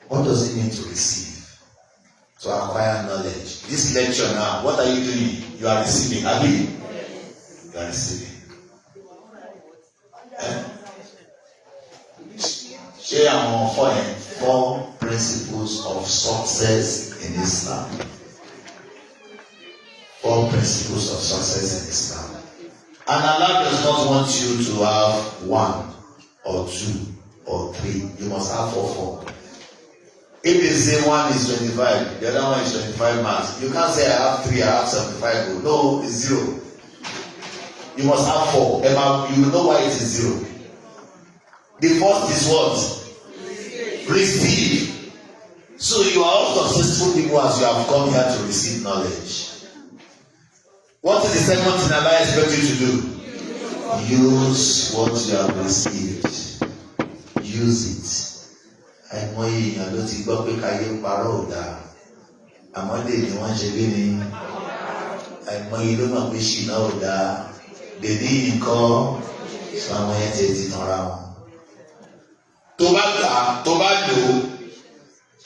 Speaker 1: What does it mean to receive? To acquire knowledge. This lecture now, what are you doing? You are receiving. Are you? You are receiving. Four principles of success in Islam. 4 principles of success in Islam. And Allah does not want you to have 1 or 2 or 3. You must have 4. If they say 1 is 25, the other one is 25 marks, you can't say I have 3, I have 75. No, it's 0. You must have 4. You will know why it is 0. The first is what? Receive. So you are all successful people as you have come here to receive knowledge. What is the second thing Allah expects you to do? Use what you have received. Use it. Àìmọye èèyàn ló ti gbọ́ pé káyé parọ́ ò dáa. Àmọ́ lè ní wọ́n ṣe bí ni. Àìmọye ló mọ̀ pé ṣìnà ò dáa. Dèdí nǹkan sọ àwọn yẹn ti tanra wọn. Tó bá gbà, tó bá lò,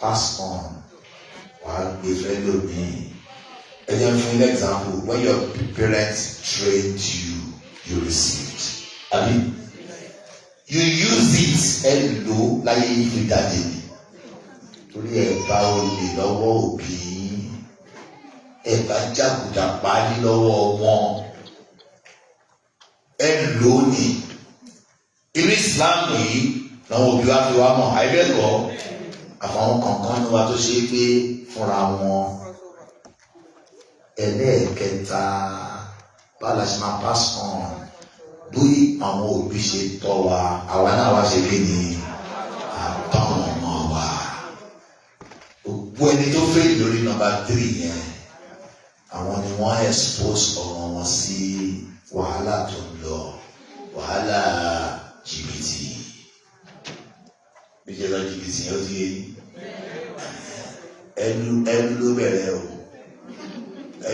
Speaker 1: pass on. Wàá gbé fẹ́ lómi. And then for example, when your parents trained you, you received. I mean, you use it and know like if you daddy. Torí ẹ̀bá olè lọ́wọ́ òbí, ẹ̀bá jàgùdà parí lọ́wọ́ wọn. Ẹ lò ní. Irú Islam yìí làwọn òbí wa fi wá mọ̀. Àìbẹ́ẹ̀kọ́, àfàwọn kankan ní wa tó ṣe é pé fúnra wọn. Ẹlẹ́ẹ̀kẹta báwo la ṣe máa pass on bí àwọn òbí ṣe tọ́ wa àwa náà wá ṣe kí ni àtọ́nà ọmọ wa. Gbogbo ẹni tó fẹ́ lórí nọ́mbà 3 yẹn àwọn ni wọ́n expose ọmọ wọn sí wàhálà tó ń lọ, wàhálà jìbìtì. Bí jẹ́ lọ jìbìtì yẹn ó ti ẹnu ló bẹ̀rẹ̀ o.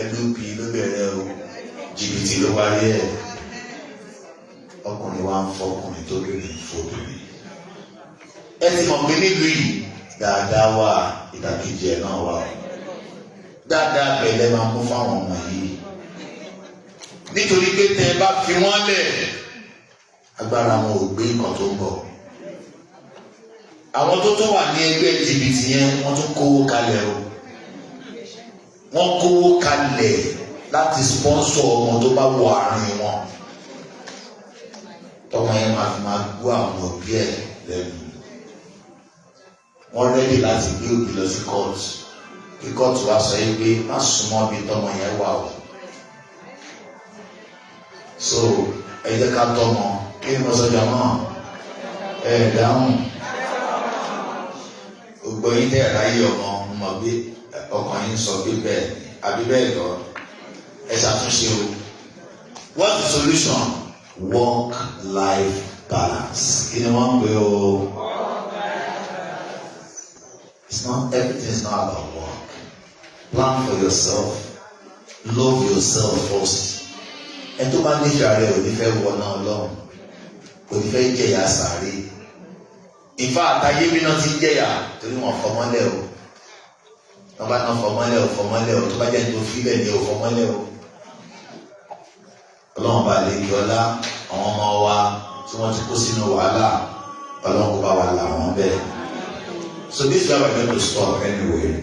Speaker 1: LP ló bẹ̀rẹ̀ o, jìbìtì ló parí ẹ̀. Ọkùnrin wa ń fọkùnrin tó lórí ìfọkùnrin. Ẹ ti mọ̀ pé nílùú yìí dáadáa wà, ìdàkejì ẹ̀ náà wà. Dáadáa bẹ̀lẹ̀ máa mú fáwọn ọmọ yìí. Nítorí pé tẹ́ ẹ bá fi wọ́n lẹ̀, agbára wọn ò gbé nǹkan tó ń bọ̀. Àwọn tó tún wà ní ẹgbẹ́ jìbìtì yẹn wọ́n tún kówó kalẹ̀ o. Wọ́n kówó kalẹ̀ láti sponsor ọmọ tó bá wọ àárín wọn. Tọ́mọ yẹn máa gbọ́ àwọn òbí ẹ̀ lẹ́nu. Wọ́n rẹ́dì láti gbé òbí lọ sí court. Kí court wá sọ yìí pé má súnmọ́ bí tọ́mọ yẹn wà o. So ẹ jẹ́ ká tọ́mọ. Kí ni mo sọ jọ náà? Ẹ dáhùn. Gbogbo yín tẹ̀ ráyè ọmọ mọ̀ bí ọkàn yín sọ pé bẹ́ẹ̀ àbí bẹ́ẹ̀ lọ. Ẹ ṣàtúnṣe o. What's the solution? Work-life balance. Kí ni wọ́n ń pè o? It's not everything is not about work. Plan for yourself. Love yourself first. Ẹ tó bá nífẹ̀ẹ́ rẹ̀ ò ní fẹ́ wọ náà lọ́hùn. Kò ní fẹ́ jẹ̀yà sàárè. Ìfá àtàyé mi náà ti jẹ̀yà torí wọn fọmọ́lẹ̀ o. Wọ́n bá náà fọmọ́lẹ̀ o tó bá jẹ́ tó fílẹ̀ ní o fọmọ́lẹ̀ o. Ọlọ́run bá lè kí ọlá àwọn ọmọ wa tí wọ́n ti kó sínú wàhálà Ọlọ́run kó bá wa là wọ́n bẹ́ẹ̀. So this is where we're going to stop anyway.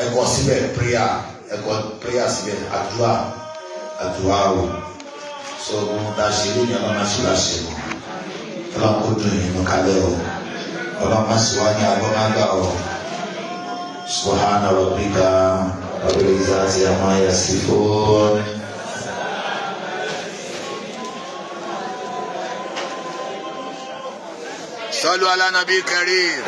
Speaker 1: Ẹ̀kọ́ síbẹ̀ prayer síbẹ̀ àdúrà o. So ohun tá a ṣe lónìí Ọlọ́run máa ṣe láṣẹ mọ́. Ọlọ́run kó dùn yín kálẹ̀ o. Ọlọ́run máa ṣe wá ní agbọ́mágbá o. Subhana rabbika rabbil izzati amma yasifun. Sallu ala nabi karim.